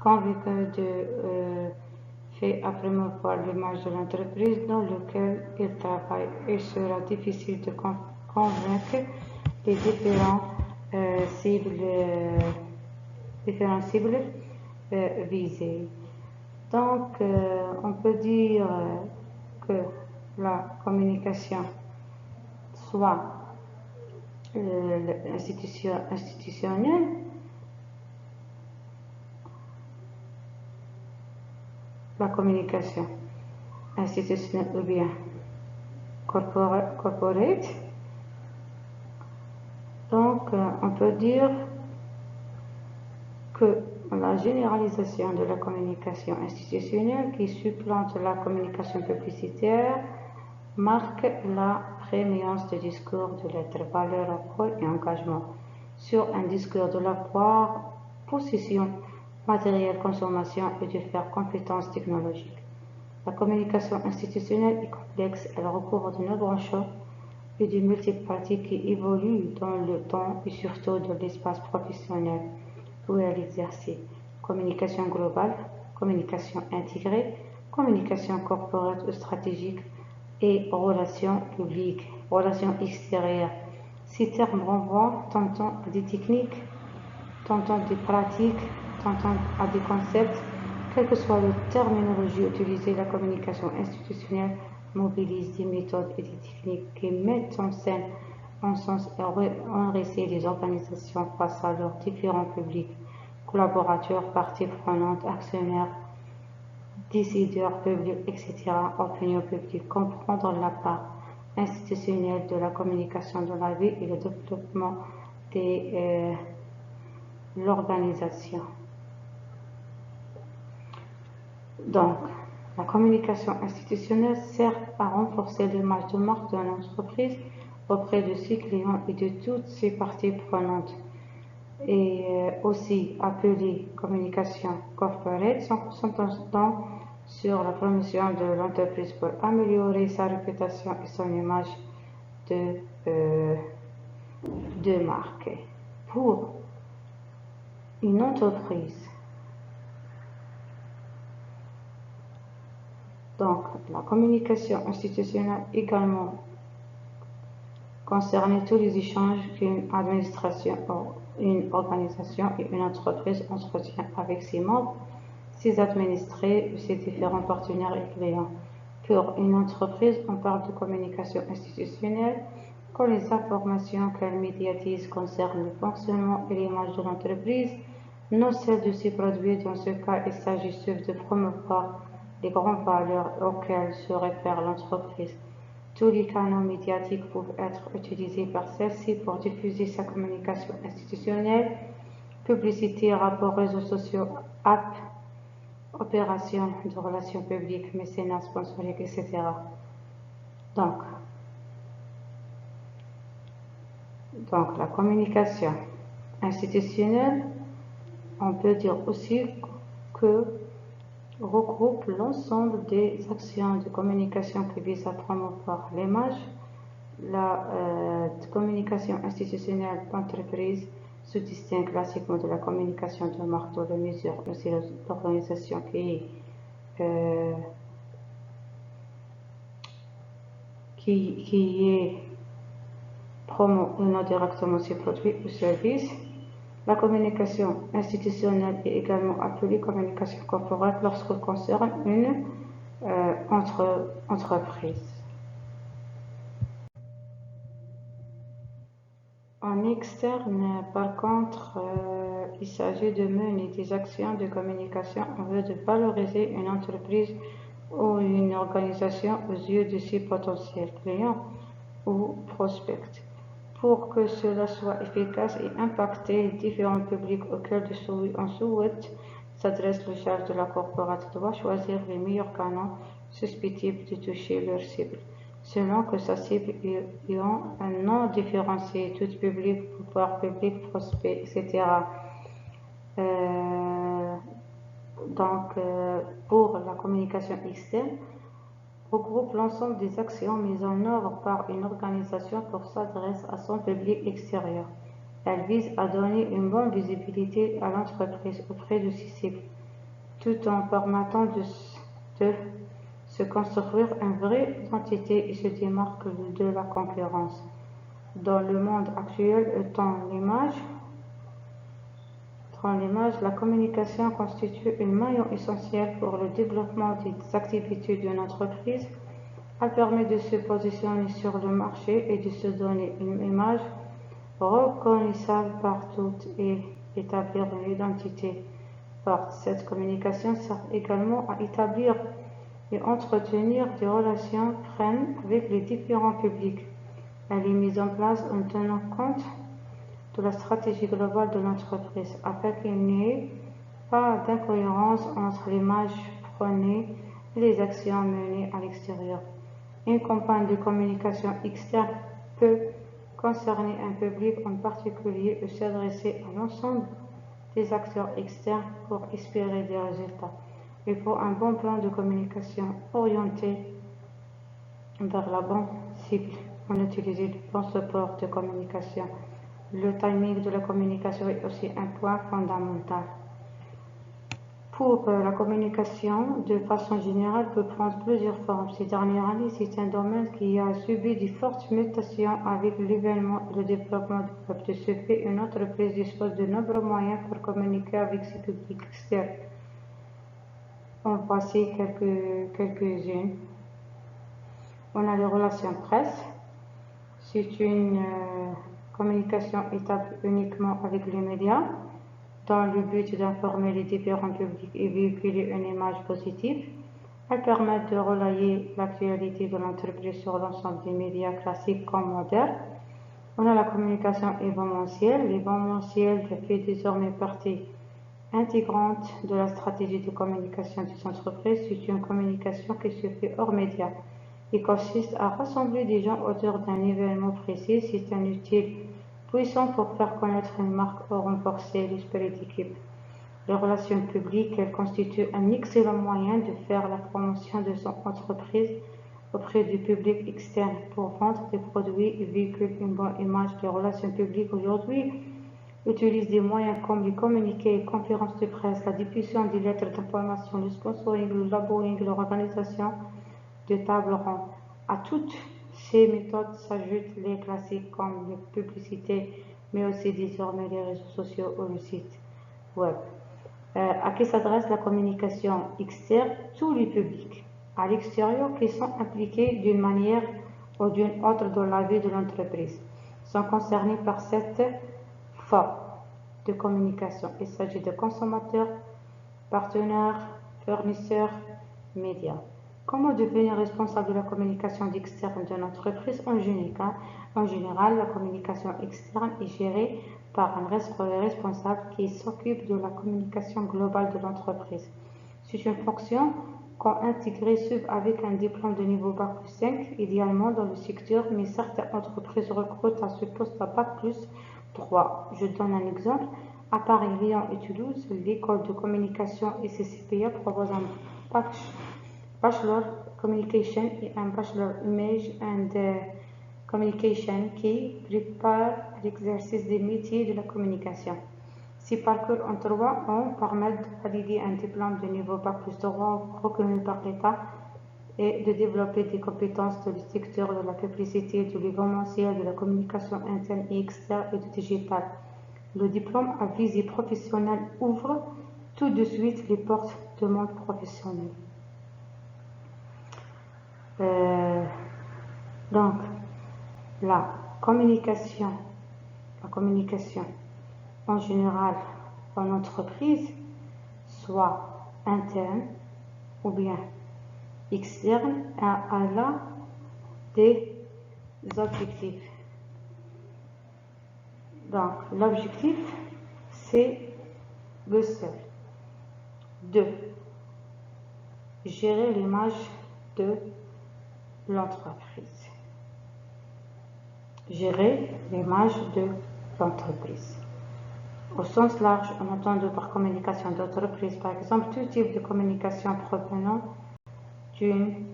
convaincus de fait à promouvoir l'image de l'entreprise dans laquelle ils travaillent, il sera difficile de convaincre les différents cibles visées. Donc, on peut dire que la communication soit institutionnelle, la communication institutionnelle ou bien corporate. Donc, on peut dire que La généralisation de la communication institutionnelle qui supplante la communication publicitaire marque la prééminence du discours de lettres, valeurs, rôle et engagement sur un discours de l'apport, possession, matériel, consommation et de faire compétences technologiques. La communication institutionnelle est complexe, elle recouvre de nombreux champs et de multiples pratiques qui évoluent dans le temps et surtout dans l'espace professionnel où elle est exercée. Communication globale, communication intégrée, communication corporate ou stratégique et relations publiques, relations extérieures. Ces termes renvoient tantôt à des techniques, tantôt à des pratiques, tantôt à des concepts. Quelle que soit la terminologie utilisée, la communication institutionnelle mobilise des méthodes et des techniques qui mettent en scène un sens récit des organisations face à leurs différents publics, collaborateurs, parties prenantes, actionnaires, décideurs publics, etc., opinion publique, comprendre la part institutionnelle de la communication dans la vie et le développement de l'organisation. Donc, la communication institutionnelle sert à renforcer l'image de marque d'une entreprise auprès de ses clients et de toutes ses parties prenantes, et aussi appelée communication corporate, sont concentrant sur la promotion de l'entreprise pour améliorer sa réputation et son image de marque. Pour une entreprise, donc la communication institutionnelle également concerne tous les échanges qu'une administration, une organisation et une entreprise entretient avec ses membres, ses administrés, ses différents partenaires et clients. Pour une entreprise, on parle de communication institutionnelle quand les informations qu'elle médiatise concernent le fonctionnement et l'image de l'entreprise, non celles de ses produits. Dans ce cas, il s'agit surtout de promouvoir les grandes valeurs auxquelles se réfère l'entreprise. Tous les canaux médiatiques peuvent être utilisés par celle-ci pour diffuser sa communication institutionnelle, publicité, rapports, réseaux sociaux, apps, opérations de relations publiques, mécénat, sponsoring, etc. Donc, la communication institutionnelle, on peut dire aussi que regroupe l'ensemble des actions de communication qui visent à promouvoir l'image. La communication institutionnelle d'entreprise se distingue classiquement de la communication de marque dans la mesure où c'est l'organisation qui promeut directement ses produits ou services. La communication institutionnelle est également appelée communication corporate lorsqu'elle concerne une entreprise. En externe, par contre, il s'agit de mener des actions de communication en vue de valoriser une entreprise ou une organisation aux yeux de ses potentiels clients ou prospects. Pour que cela soit efficace et impacter différents publics auxquels on souhaite s'adresse, le chef de la corporate doit choisir les meilleurs canaux susceptibles de toucher leur cible, selon que sa cible ayant un nom différencié, tout public, pouvoir public, prospect, etc. Pour la communication externe, regroupe l'ensemble des actions mises en œuvre par une organisation pour s'adresser à son public extérieur. Elle vise à donner une bonne visibilité à l'entreprise auprès de ses cibles, tout en permettant de se construire une vraie identité et se démarquer de la concurrence. Dans le monde actuel, la communication constitue un maillon essentiel pour le développement des activités d'une entreprise. Elle permet de se positionner sur le marché et de se donner une image reconnaissable par toutes et établir une identité forte. Cette communication sert également à établir et entretenir des relations saines avec les différents publics. Elle est mise en place en tenant compte de la stratégie globale de l'entreprise afin qu'il n'y ait pas d'incohérence entre l'image prônée et les actions menées à l'extérieur. Une campagne de communication externe peut concerner un public en particulier ou s'adresser à l'ensemble des acteurs externes pour espérer des résultats. Il faut un bon plan de communication orienté vers la bonne cible. On utilise de bons supports de communication. Le timing de la communication est aussi un point fondamental. Pour la communication, de façon générale, peut prendre plusieurs formes. Ces dernières années, c'est un domaine qui a subi de fortes mutations avec l'événement et le développement du web. De ce fait, une entreprise dispose de nombreux moyens pour communiquer avec ses publics externes. En voici quelques-unes. On a les relations presse. C'est une communication établie uniquement avec les médias, dans le but d'informer les différents publics et véhiculer une image positive. Elles permettent de relayer l'actualité de l'entreprise sur l'ensemble des médias classiques comme modernes. On a la communication événementielle. L'événementiel fait désormais partie intégrante de la stratégie de communication des entreprises. C'est une communication qui se fait hors médias et consiste à rassembler des gens autour d'un événement précis. C'est un outil puissant pour faire connaître une marque ou renforcer l'esprit d'équipe. Les relations publiques, elles constituent un excellent moyen de faire la promotion de son entreprise auprès du public externe pour vendre des produits et véhiculer une bonne image. Les relations publiques aujourd'hui utilisent des moyens comme les communiqués, les conférences de presse, la diffusion des lettres d'information, le sponsoring, le lobbying, l'organisation de tables rondes. À toutes ces méthodes s'ajoutent les classiques comme les publicités, mais aussi désormais les réseaux sociaux ou le site web. À qui s'adresse la communication externe? Tous les publics à l'extérieur qui sont impliqués d'une manière ou d'une autre dans la vie de l'entreprise sont concernés par cette forme de communication. Il s'agit de consommateurs, partenaires, fournisseurs, médias. Comment devenir responsable de la communication externe d'une entreprise? En général, la communication externe est gérée par un responsable qui s'occupe de la communication globale de l'entreprise. C'est une fonction qu'on intègre avec un diplôme de niveau Bac plus 5, idéalement dans le secteur, mais certaines entreprises recrutent à ce poste à Bac plus 3. Je donne un exemple. À Paris, Lyon et Toulouse, l'école de communication et CCPA propose un Bachelor Communication et un Bachelor Image and Communication qui prépare l'exercice des métiers de la communication. Ces parcours en 3 ans permettent de valider un diplôme de niveau Bac plus 3 reconnu par l'État et de développer des compétences dans le secteur de la publicité, de l'événementiel, de la communication interne et externe et du digital. Le diplôme à visée professionnelle ouvre tout de suite les portes du monde professionnel. Donc, la communication en général en entreprise, soit interne ou bien externe, elle a des objectifs. Donc, l'objectif, c'est le seul de gérer l'image de l'entreprise. Gérer l'image de l'entreprise. Au sens large, on entend par communication d'entreprise, par exemple, tout type de communication provenant d'une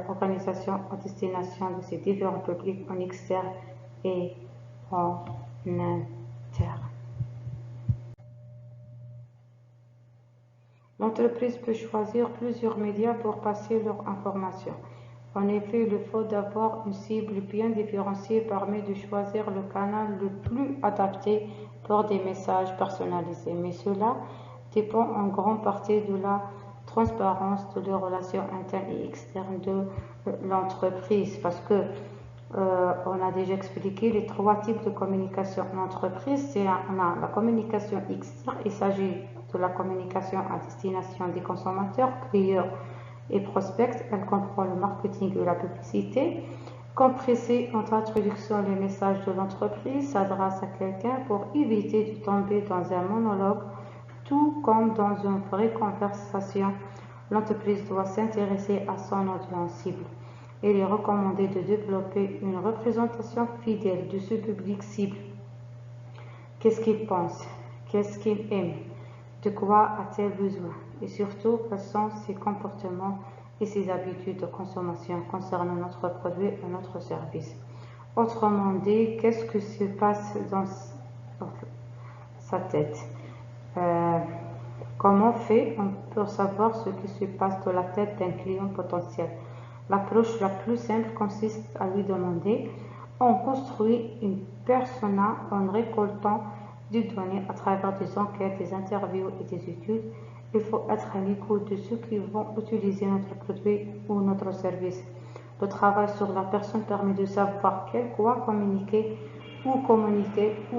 organisation à destination de ses différents publics en externe et en interne. L'entreprise peut choisir plusieurs médias pour passer leurs informations. En effet, le fait d'avoir une cible bien différenciée permet de choisir le canal le plus adapté pour des messages personnalisés. Mais cela dépend en grande partie de la transparence de les relations internes et externes de l'entreprise. Parce que on a déjà expliqué les 3 types de communication en entreprise. On a la communication externe, il s'agit de la communication à destination des consommateurs, clients et prospects. Elle comprend le marketing et la publicité. Compresser entre introduction les messages de l'entreprise s'adresse à quelqu'un pour éviter de tomber dans un monologue Tout comme dans une vraie conversation, l'entreprise doit s'intéresser à son audience cible. Il est recommandé de développer une représentation fidèle de ce public cible. Qu'est-ce qu'il pense? Qu'est-ce qu'il aime? De quoi a-t-il besoin? Et surtout, quels sont ses comportements et ses habitudes de consommation concernant notre produit ou notre service? Autrement dit, qu'est-ce qui se passe dans sa tête? Comment fait-on pour savoir ce qui se passe dans la tête d'un client potentiel? L'approche la plus simple consiste à lui demander: on construit une persona en récoltant des données à travers des enquêtes, des interviews et des études. Il faut être à l'écoute de ceux qui vont utiliser notre produit ou notre service. Le travail sur la personne permet de savoir quoi communiquer, où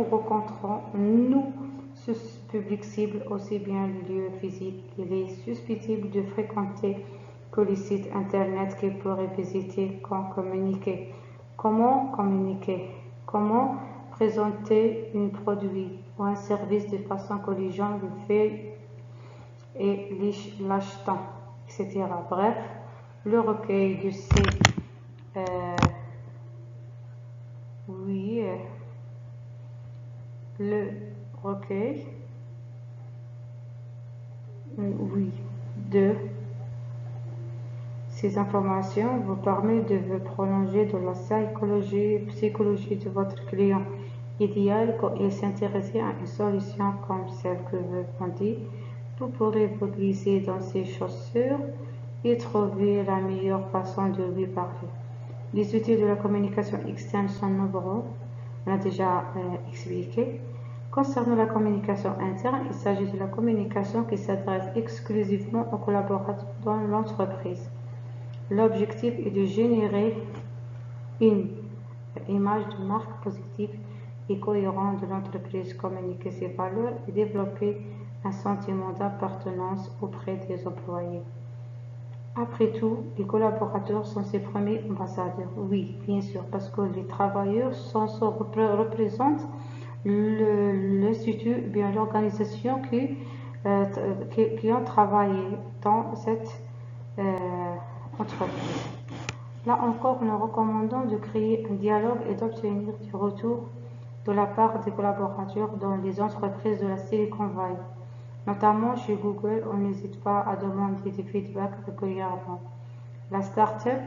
rencontrons-nous ce public cible, aussi bien le lieu physique qu'il est susceptible de fréquenter que les sites internet qu'il pourrait visiter. Quand communiquer, comment communiquer, comment présenter un produit ou un service de façon que les gens le fait et l'achètent, etc. Bref, le recueil de ces le recueil de ces informations vous permet de vous prolonger dans la psychologie de votre client idéal. Quand il s'intéresse à une solution comme celle que vous vendez, vous pourrez vous glisser dans ses chaussures et trouver la meilleure façon de lui parler. Les outils de la communication externe sont nombreux, on a déjà expliqué. Concernant la communication interne, il s'agit de la communication qui s'adresse exclusivement aux collaborateurs dans l'entreprise. L'objectif est de générer une image de marque positive et cohérente de l'entreprise, communiquer ses valeurs et développer un sentiment d'appartenance auprès des employés. Après tout, les collaborateurs sont ses premiers ambassadeurs. Oui, bien sûr, parce que les travailleurs représentent l'institut, bien l'organisation qui ont travaillé dans cette entreprise. Là encore, nous recommandons de créer un dialogue et d'obtenir du retour de la part des collaborateurs dans les entreprises de la Silicon Valley. Notamment chez Google, on n'hésite pas à demander des feedbacks régulièrement. La start-up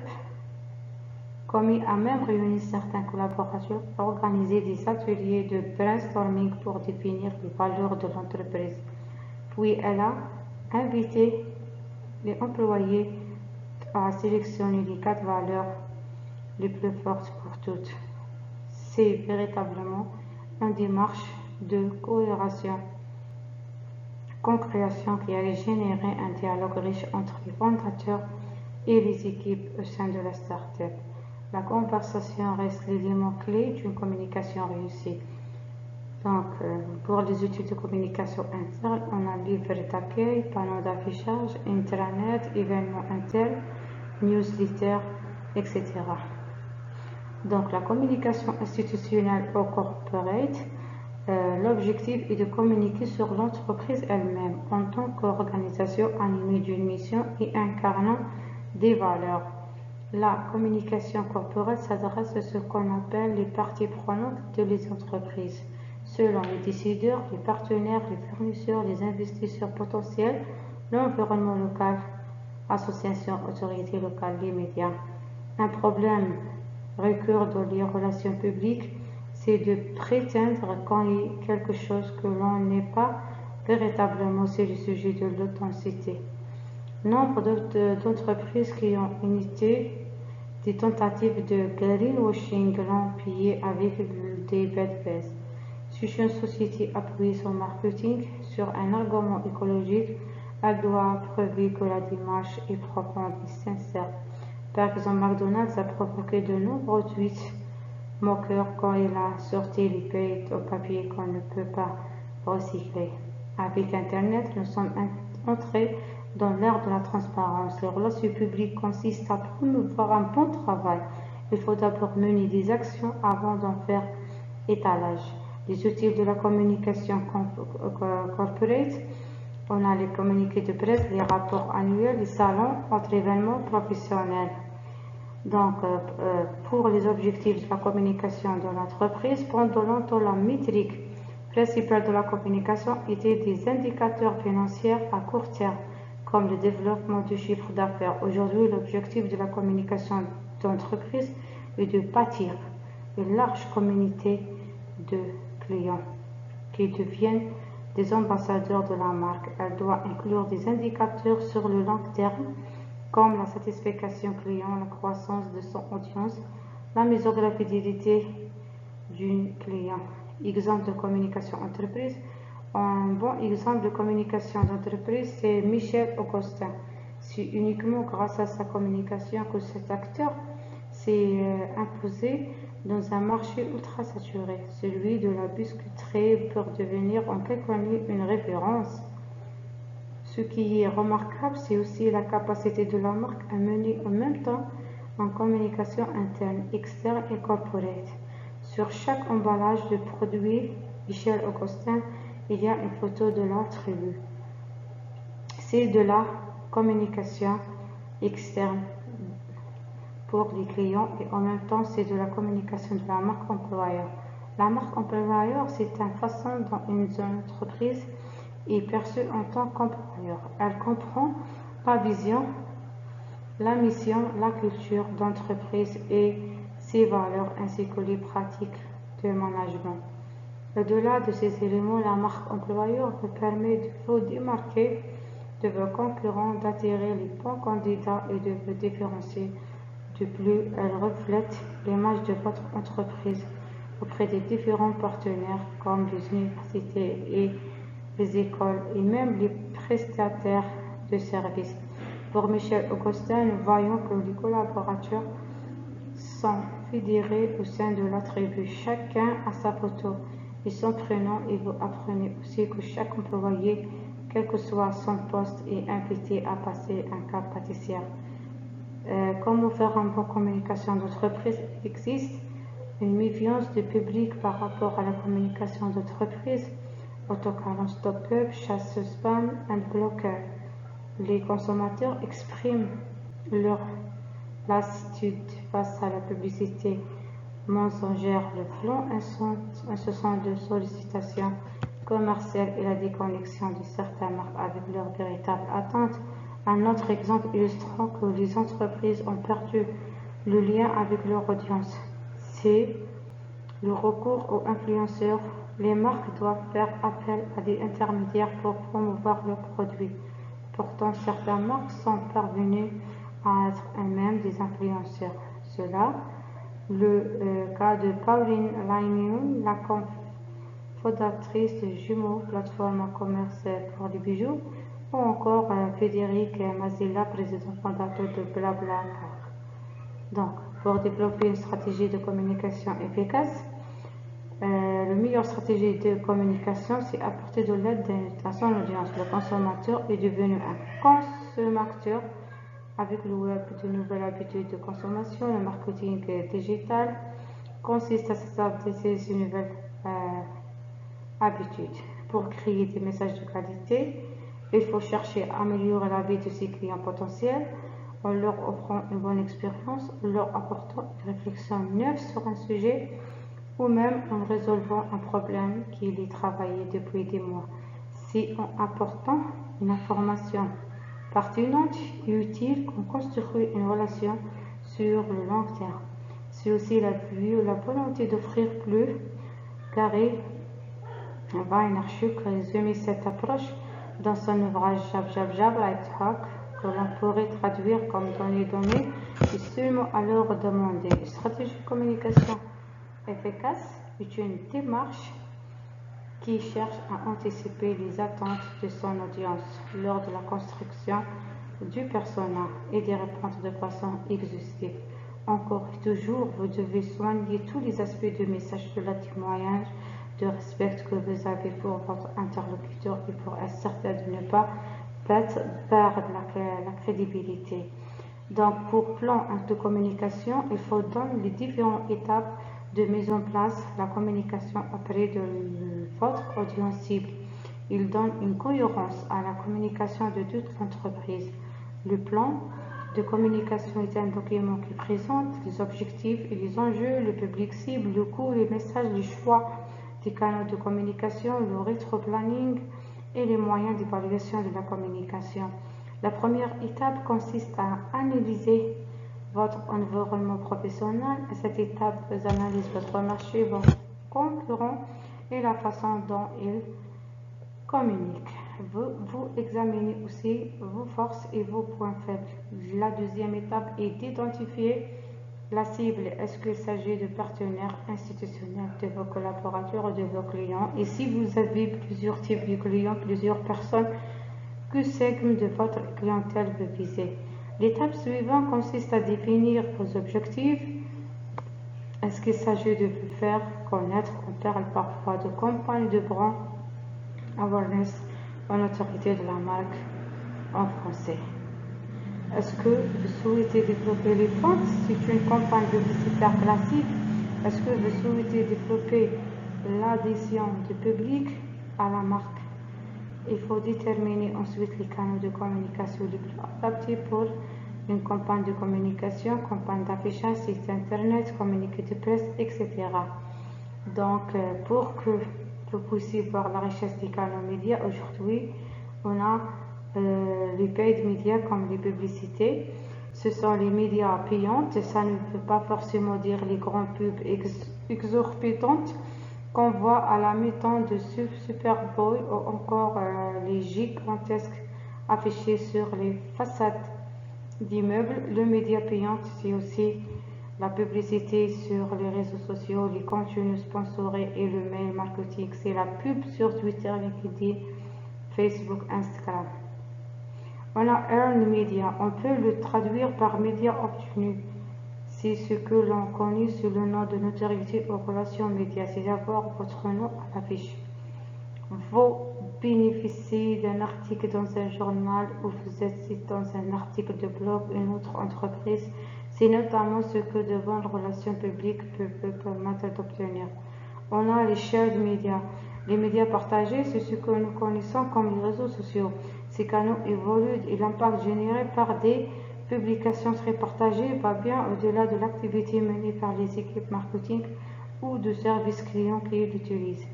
Comi a même réuni certains collaborateurs pour organiser des ateliers de brainstorming pour définir les valeurs de l'entreprise. Puis elle a invité les employés à sélectionner les 4 valeurs les plus fortes pour toutes. C'est véritablement une démarche de co-création qui a généré un dialogue riche entre les fondateurs et les équipes au sein de la start-up. La conversation reste l'élément clé d'une communication réussie. Donc, pour les outils de communication interne, on a livre d'accueil, panneau d'affichage, intranet, événements internes, newsletter, etc. Donc, la communication institutionnelle ou corporate, l'objectif est de communiquer sur l'entreprise elle-même en tant qu'organisation animée d'une mission et incarnant des valeurs. La communication corporate s'adresse à ce qu'on appelle les parties prenantes de les entreprises, selon les décideurs, les partenaires, les fournisseurs, les investisseurs potentiels, l'environnement local, associations, autorités locales, les médias. Un problème récurrent dans les relations publiques, c'est de prétendre qu'il y a quelque chose que l'on n'est pas véritablement. C'est le sujet de l'authenticité. Nombre d'entreprises qui ont initié des tentatives de greenwashing l'ont payé avec des bad buzz. Si une société appuie son marketing sur un argument écologique, elle doit prouver que la démarche est profonde et sincère. Par exemple, McDonald's a provoqué de nombreux tweets moqueurs quand il a sorti les paillettes au papier qu'on ne peut pas recycler. Avec Internet, nous sommes entrés dans l'ère de la transparence. Les relations publiques consistent à promouvoir un bon travail. Il faut d'abord mener des actions avant d'en faire étalage. Les outils de la communication corporate On a les communiqués de presse, les rapports annuels, les salons, autres événements professionnels. Donc, pour les objectifs de la communication de l'entreprise, pendant longtemps, la métrique principale de la communication était des indicateurs financiers à court terme, comme le développement du chiffre d'affaires. Aujourd'hui, l'objectif de la communication d'entreprise est de bâtir une large communauté de clients qui deviennent des ambassadeurs de la marque. Elle doit inclure des indicateurs sur le long terme, comme la satisfaction client, la croissance de son audience, la mesure de la fidélité du client. Exemple de communication entreprise. Un bon exemple de communication d'entreprise, c'est Michel Augustin. C'est uniquement grâce à sa communication que cet acteur s'est imposé dans un marché ultra saturé, celui de la biscuiterie, pour devenir en quelques années une référence. Ce qui est remarquable, c'est aussi la capacité de la marque à mener en même temps en communication interne, externe et corporate. Sur chaque emballage de produit Michel Augustin, il y a une photo de la tribu. C'est de la communication externe pour les clients et en même temps c'est de la communication de la marque employeur. La marque employeur, c'est une façon dont une entreprise est perçue en tant qu'employeur. Elle comprend la vision, la mission, la culture d'entreprise et ses valeurs ainsi que les pratiques de management. Au-delà de ces éléments, la marque employeur vous permet de vous démarquer de vos concurrents, d'attirer les bons candidats et de vous différencier. De plus, elle reflète l'image de votre entreprise auprès des différents partenaires comme les universités et les écoles et même les prestataires de services. Pour Michel Augustin, nous voyons que les collaborateurs sont fédérés au sein de la tribu. Chacun a sa photo et son prénom et vous apprenez aussi que chaque employé, quel que soit son poste, est invité à passer un cap pâtissier. Comment faire une bonne communication d'entreprise? Il existe une méfiance du public par rapport à la communication d'entreprise. Autocollant stop-up, chasse spam and blocker. Les consommateurs expriment leur lassitude face à la publicité mensongère, le flou incessant de sollicitations commerciales et la déconnexion de certaines marques avec leurs véritables attentes. Un autre exemple illustrant que les entreprises ont perdu le lien avec leur audience, c'est le recours aux influenceurs. Les marques doivent faire appel à des intermédiaires pour promouvoir leurs produits. Pourtant, certaines marques sont parvenues à être elles-mêmes des influenceurs. Cela, le cas de Pauline Lainion, la fondatrice de Jumeaux, plateforme commerce pour les bijoux, ou encore Frédéric Mazilla, président fondateur de BlaBlaCar. Donc, pour développer une stratégie de communication efficace, la meilleure stratégie de communication, c'est apporter de l'aide à son audience. Le consommateur est devenu un consommateur avec le web de nouvelles habitudes de consommation. Le marketing digital consiste à s'adapter à ces nouvelles habitudes. Pour créer des messages de qualité, il faut chercher à améliorer la vie de ses clients potentiels en leur offrant une bonne expérience, en leur apportant une réflexion neuve sur un sujet ou même en résolvant un problème qu'il est travaillé depuis des mois. C'est en apportant une information pertinente et utile qu'on construit une relation sur le long terme. C'est aussi la volonté d'offrir plus carré. Vaynerchuk résumé cette approche dans son ouvrage Jab Right Hack, que l'on pourrait traduire comme donner et seulement alors demander. Une stratégie de communication efficace est une démarche qui cherche à anticiper les attentes de son audience lors de la construction du persona et de répondre de façon exhaustive. Encore et toujours, vous devez soigner tous les aspects du message de la témoignage de respect que vous avez pour votre interlocuteur et pour être certain de ne pas perdre la crédibilité. Donc, pour plan de communication, il faut donner les différentes étapes de mise en place la communication auprès de votre audience cible. Il donne une cohérence à la communication de toute l'entreprise. Le plan de communication est un document qui présente les objectifs et les enjeux, le public cible, le coût, les messages, les choix des canaux de communication, le rétro-planning et les moyens d'évaluation de la communication. La première étape consiste à analyser votre environnement professionnel. À cette étape, vous analysez votre marché, vos concurrents et la façon dont ils communiquent. Vous examinez aussi vos forces et vos points faibles. La deuxième étape est d'identifier la cible. Est-ce qu'il s'agit de partenaires institutionnels, de vos collaborateurs ou de vos clients? Et si vous avez plusieurs types de clients, plusieurs personnes, que segment de votre clientèle vous visez? L'étape suivante consiste à définir vos objectifs. Est-ce qu'il s'agit de vous faire connaître? On parle parfois de campagne de brand awareness en autorité de la marque en français. Est-ce que vous souhaitez développer les ventes? C'est une campagne publicitaire classique. Est-ce que vous souhaitez développer l'adhésion du public à la marque? Il faut déterminer ensuite les canaux de communication les plus adaptés pour une campagne de communication, campagne d'affichage, site internet, communiqué de presse, etc. Donc, pour que vous puissiez voir la richesse des canaux médias, aujourd'hui, on a les paid médias comme les publicités. Ce sont les médias payantes. Ça ne veut pas forcément dire les grands pubs exorbitantes qu'on voit à la mi-temps de Super Bowl ou encore les gigantesques affichés sur les façades d'immeubles. Le média payant, c'est aussi la publicité sur les réseaux sociaux, les contenus sponsorés et le mail marketing. C'est la pub sur Twitter, LinkedIn, Facebook, Instagram. On a Earned Media. On peut le traduire par média obtenu. C'est ce que l'on connaît sous le nom de notoriété aux relations médias. C'est d'avoir votre nom à l'affiche. Vous bénéficiez d'un article dans un journal ou vous êtes dans un article de blog, une autre entreprise. C'est notamment ce que de bonnes relations publiques peuvent permettre d'obtenir. On a les shared media. Les médias partagés, c'est ce que nous connaissons comme les réseaux sociaux. Ces canaux évoluent et l'impact généré par des publications très partagées va bien au-delà de l'activité menée par les équipes marketing ou de services clients qui l'utilisent.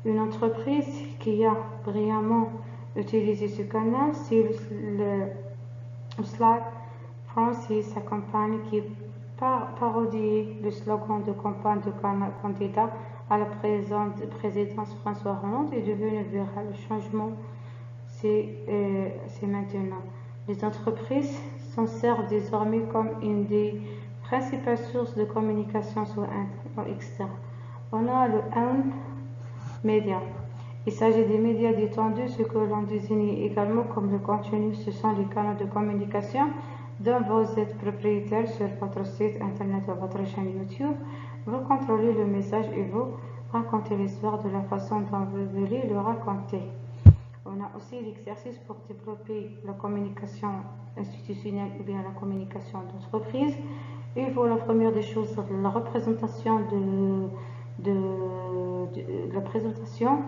Une entreprise qui a brillamment utilisé ce canal, c'est le Slack France et sa campagne qui parodie le slogan de campagne de candidat à la présidence François Hollande est devenu viral. Le changement, c'est maintenant. Les entreprises s'en servent désormais comme une des principales sources de communication sur interne ou externe. On a le Earned Media. Il s'agit des médias détendus, ce que l'on désigne également comme le contenu. Ce sont les canaux de communication dont vous êtes propriétaire sur votre site internet ou votre chaîne YouTube. Vous contrôlez le message et vous racontez l'histoire de la façon dont vous voulez le raconter. On a aussi l'exercice pour développer la communication institutionnelle ou bien la communication d'entreprise. Il faut la première des choses, la représentation la présentation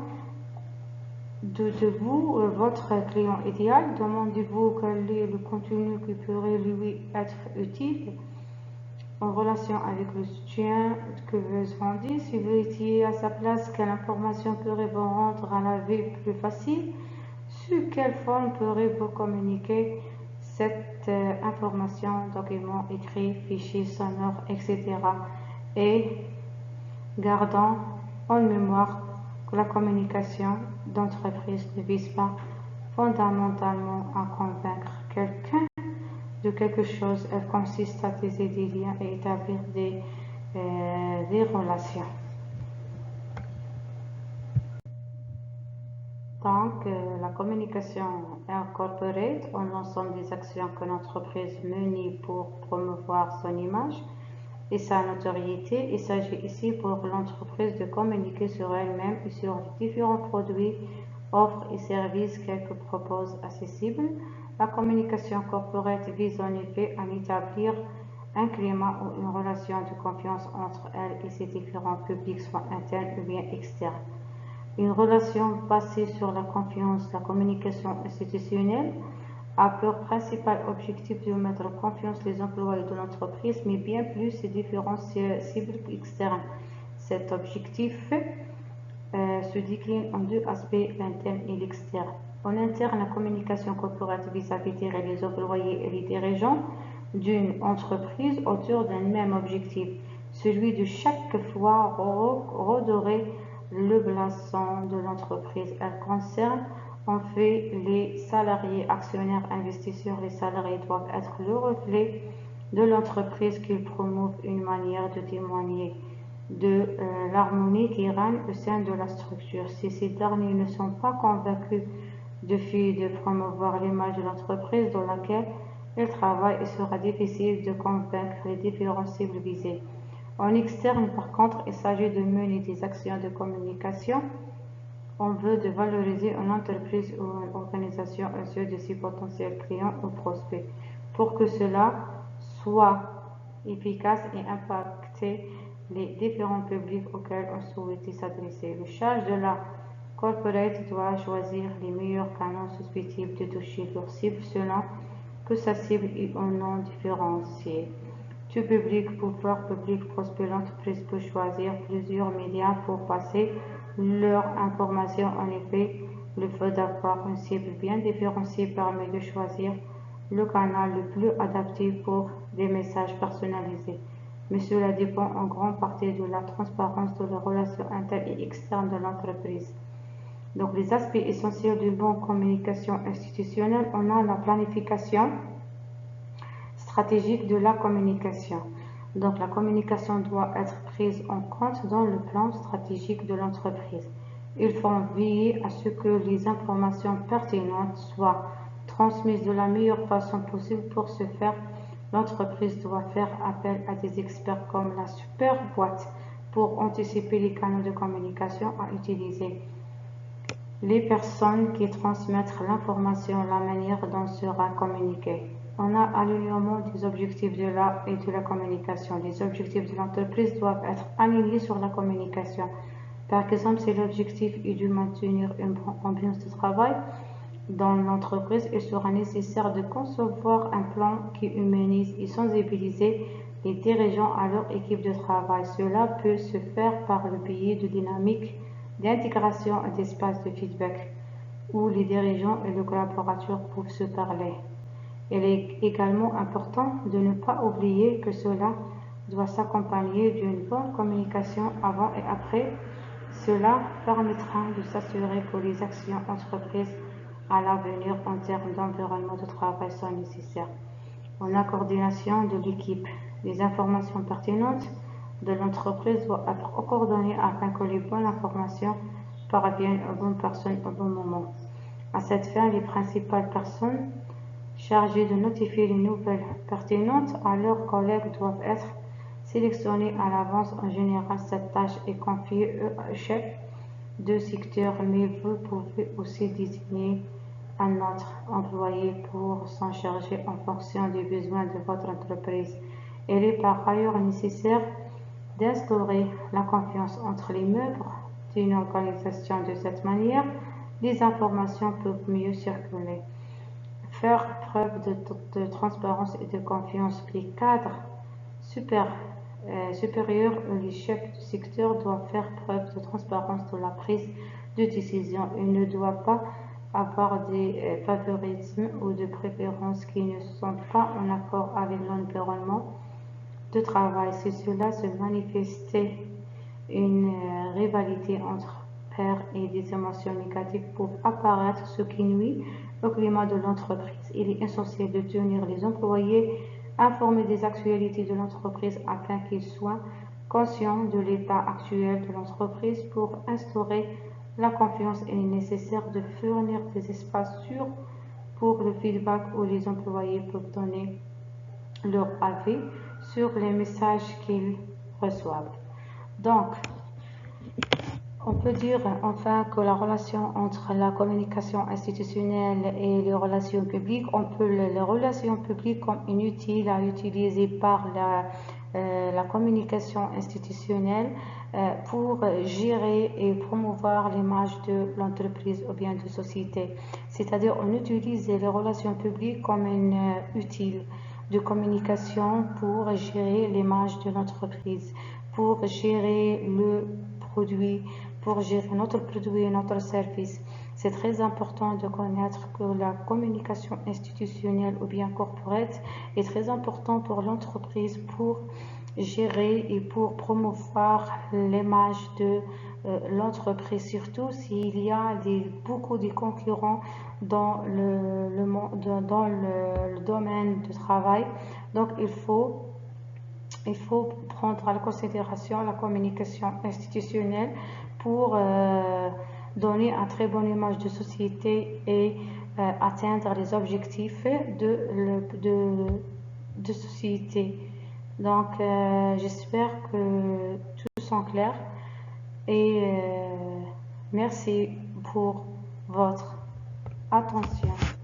de vous, votre client idéal. Demandez-vous quel est le contenu qui pourrait lui être utile en relation avec le soutien que vous vendez. Si vous étiez à sa place, quelle information pourrait vous rendre à la vie plus facile? Sous quelle forme pourrez-vous communiquer cette information, documents écrits, fichiers sonores, etc. Et gardant en mémoire que la communication d'entreprise ne vise pas fondamentalement à convaincre quelqu'un de quelque chose. Elle consiste à tisser des liens et établir des relations. Donc, la communication incorporate en l'ensemble des actions que l'entreprise mène pour promouvoir son image et sa notoriété. Il s'agit ici pour l'entreprise de communiquer sur elle-même et sur les différents produits, offres et services qu'elle propose à ses cibles. La communication corporate vise en effet à établir un climat ou une relation de confiance entre elle et ses différents publics, soit internes ou bien externes. Une relation basée sur la confiance, la communication institutionnelle a pour principal objectif de mettre en confiance les employés de l'entreprise, mais bien plus ses différents cibles externes. Cet objectif se décline en deux aspects, l'interne et l'externe. En interne, la communication corporative vise à attirer les employés et les dirigeants d'une entreprise autour d'un même objectif, celui de chaque fois redorer le blason de l'entreprise. Elle concerne en fait les salariés, actionnaires, investisseurs. Les salariés doivent être le reflet de l'entreprise qu'ils promouvent, une manière de témoigner de l'harmonie qui règne au sein de la structure. Si ces derniers ne sont pas convaincus de promouvoir l'image de l'entreprise dans laquelle ils travaillent, il sera difficile de convaincre les différents cibles visées. En externe, par contre, il s'agit de mener des actions de communication en vue de valoriser une entreprise ou une organisation aux yeux de ses potentiels clients ou prospects. Pour que cela soit efficace et impacter les différents publics auxquels on souhaite s'adresser. Le charge de la corporate doit choisir les meilleurs canaux susceptibles de toucher leur cible selon que sa cible est ou non différenciée. Tout public, pouvoir public, prospect, l'entreprise peut choisir plusieurs médias pour passer leur information. En effet, le fait d'avoir une cible bien différenciée permet de choisir le canal le plus adapté pour des messages personnalisés. Mais cela dépend en grande partie de la transparence de la relation interne et externe de l'entreprise. Donc, les aspects essentiels d'une bonne communication institutionnelle, on a la planification stratégique de la communication. Donc, la communication doit être prise en compte dans le plan stratégique de l'entreprise. Il faut veiller à ce que les informations pertinentes soient transmises de la meilleure façon possible. Pour ce faire, l'entreprise doit faire appel à des experts comme la super boîte pour anticiper les canaux de communication à utiliser, les personnes qui transmettent l'information, la manière dont sera communiquée. On a alignement des objectifs de la communication. Les objectifs de l'entreprise doivent être alignés sur la communication. Par exemple, si l'objectif est de maintenir une bonne ambiance de travail dans l'entreprise, il sera nécessaire de concevoir un plan qui humanise et sensibilise les dirigeants à leur équipe de travail. Cela peut se faire par le biais de dynamiques d'intégration et d'espaces de feedback où les dirigeants et les collaborateurs peuvent se parler. Il est également important de ne pas oublier que cela doit s'accompagner d'une bonne communication avant et après. Cela permettra de s'assurer que les actions entreprises à l'avenir en termes d'environnement de travail sont nécessaires. En la coordination de l'équipe, les informations pertinentes de l'entreprise doivent être coordonnées afin que les bonnes informations parviennent aux bonnes personnes au bon moment. À cette fin, les principales personnes chargées de notifier les nouvelles pertinentes à leurs collègues doivent être sélectionnées à l'avance. En général, cette tâche est confiée au chef de secteur, mais vous pouvez aussi désigner un autre employé pour s'en charger en fonction des besoins de votre entreprise. Il est par ailleurs nécessaire d'instaurer la confiance entre les membres d'une organisation. De cette manière, les informations peuvent mieux circuler. Faire preuve de transparence et de confiance. Les cadres supérieurs ou les chefs du secteur doivent faire preuve de transparence dans la prise de décision. Ils ne doivent pas avoir des favoritismes ou de préférences qui ne sont pas en accord avec l'environnement de travail. Si cela se manifestait une rivalité entre pairs et des émotions négatives peuvent apparaître, ce qui nuit au climat de l'entreprise. Il est essentiel de tenir les employés informés des actualités de l'entreprise afin qu'ils soient conscients de l'état actuel de l'entreprise. Pour instaurer la confiance, il est nécessaire de fournir des espaces sûrs pour le feedback où les employés peuvent donner leur avis sur les messages qu'ils reçoivent. Donc, on peut dire enfin que la relation entre la communication institutionnelle et les relations publiques, on peut les relations publiques comme inutiles à utiliser par la communication institutionnelle pour gérer et promouvoir l'image de l'entreprise ou bien de société. C'est-à-dire, on utilise les relations publiques comme un outil de communication pour gérer l'image de l'entreprise, pour gérer le produit, pour gérer notre produit et notre service. C'est très important de connaître que la communication institutionnelle ou bien corporate est très important pour l'entreprise pour gérer et pour promouvoir l'image de l'entreprise, surtout s'il y a beaucoup de concurrents dans dans le domaine du travail. Donc, il faut prendre en considération la communication institutionnelle pour donner une très bonne image de société et atteindre les objectifs de société. Donc, j'espère que tout sont clair et merci pour votre attention.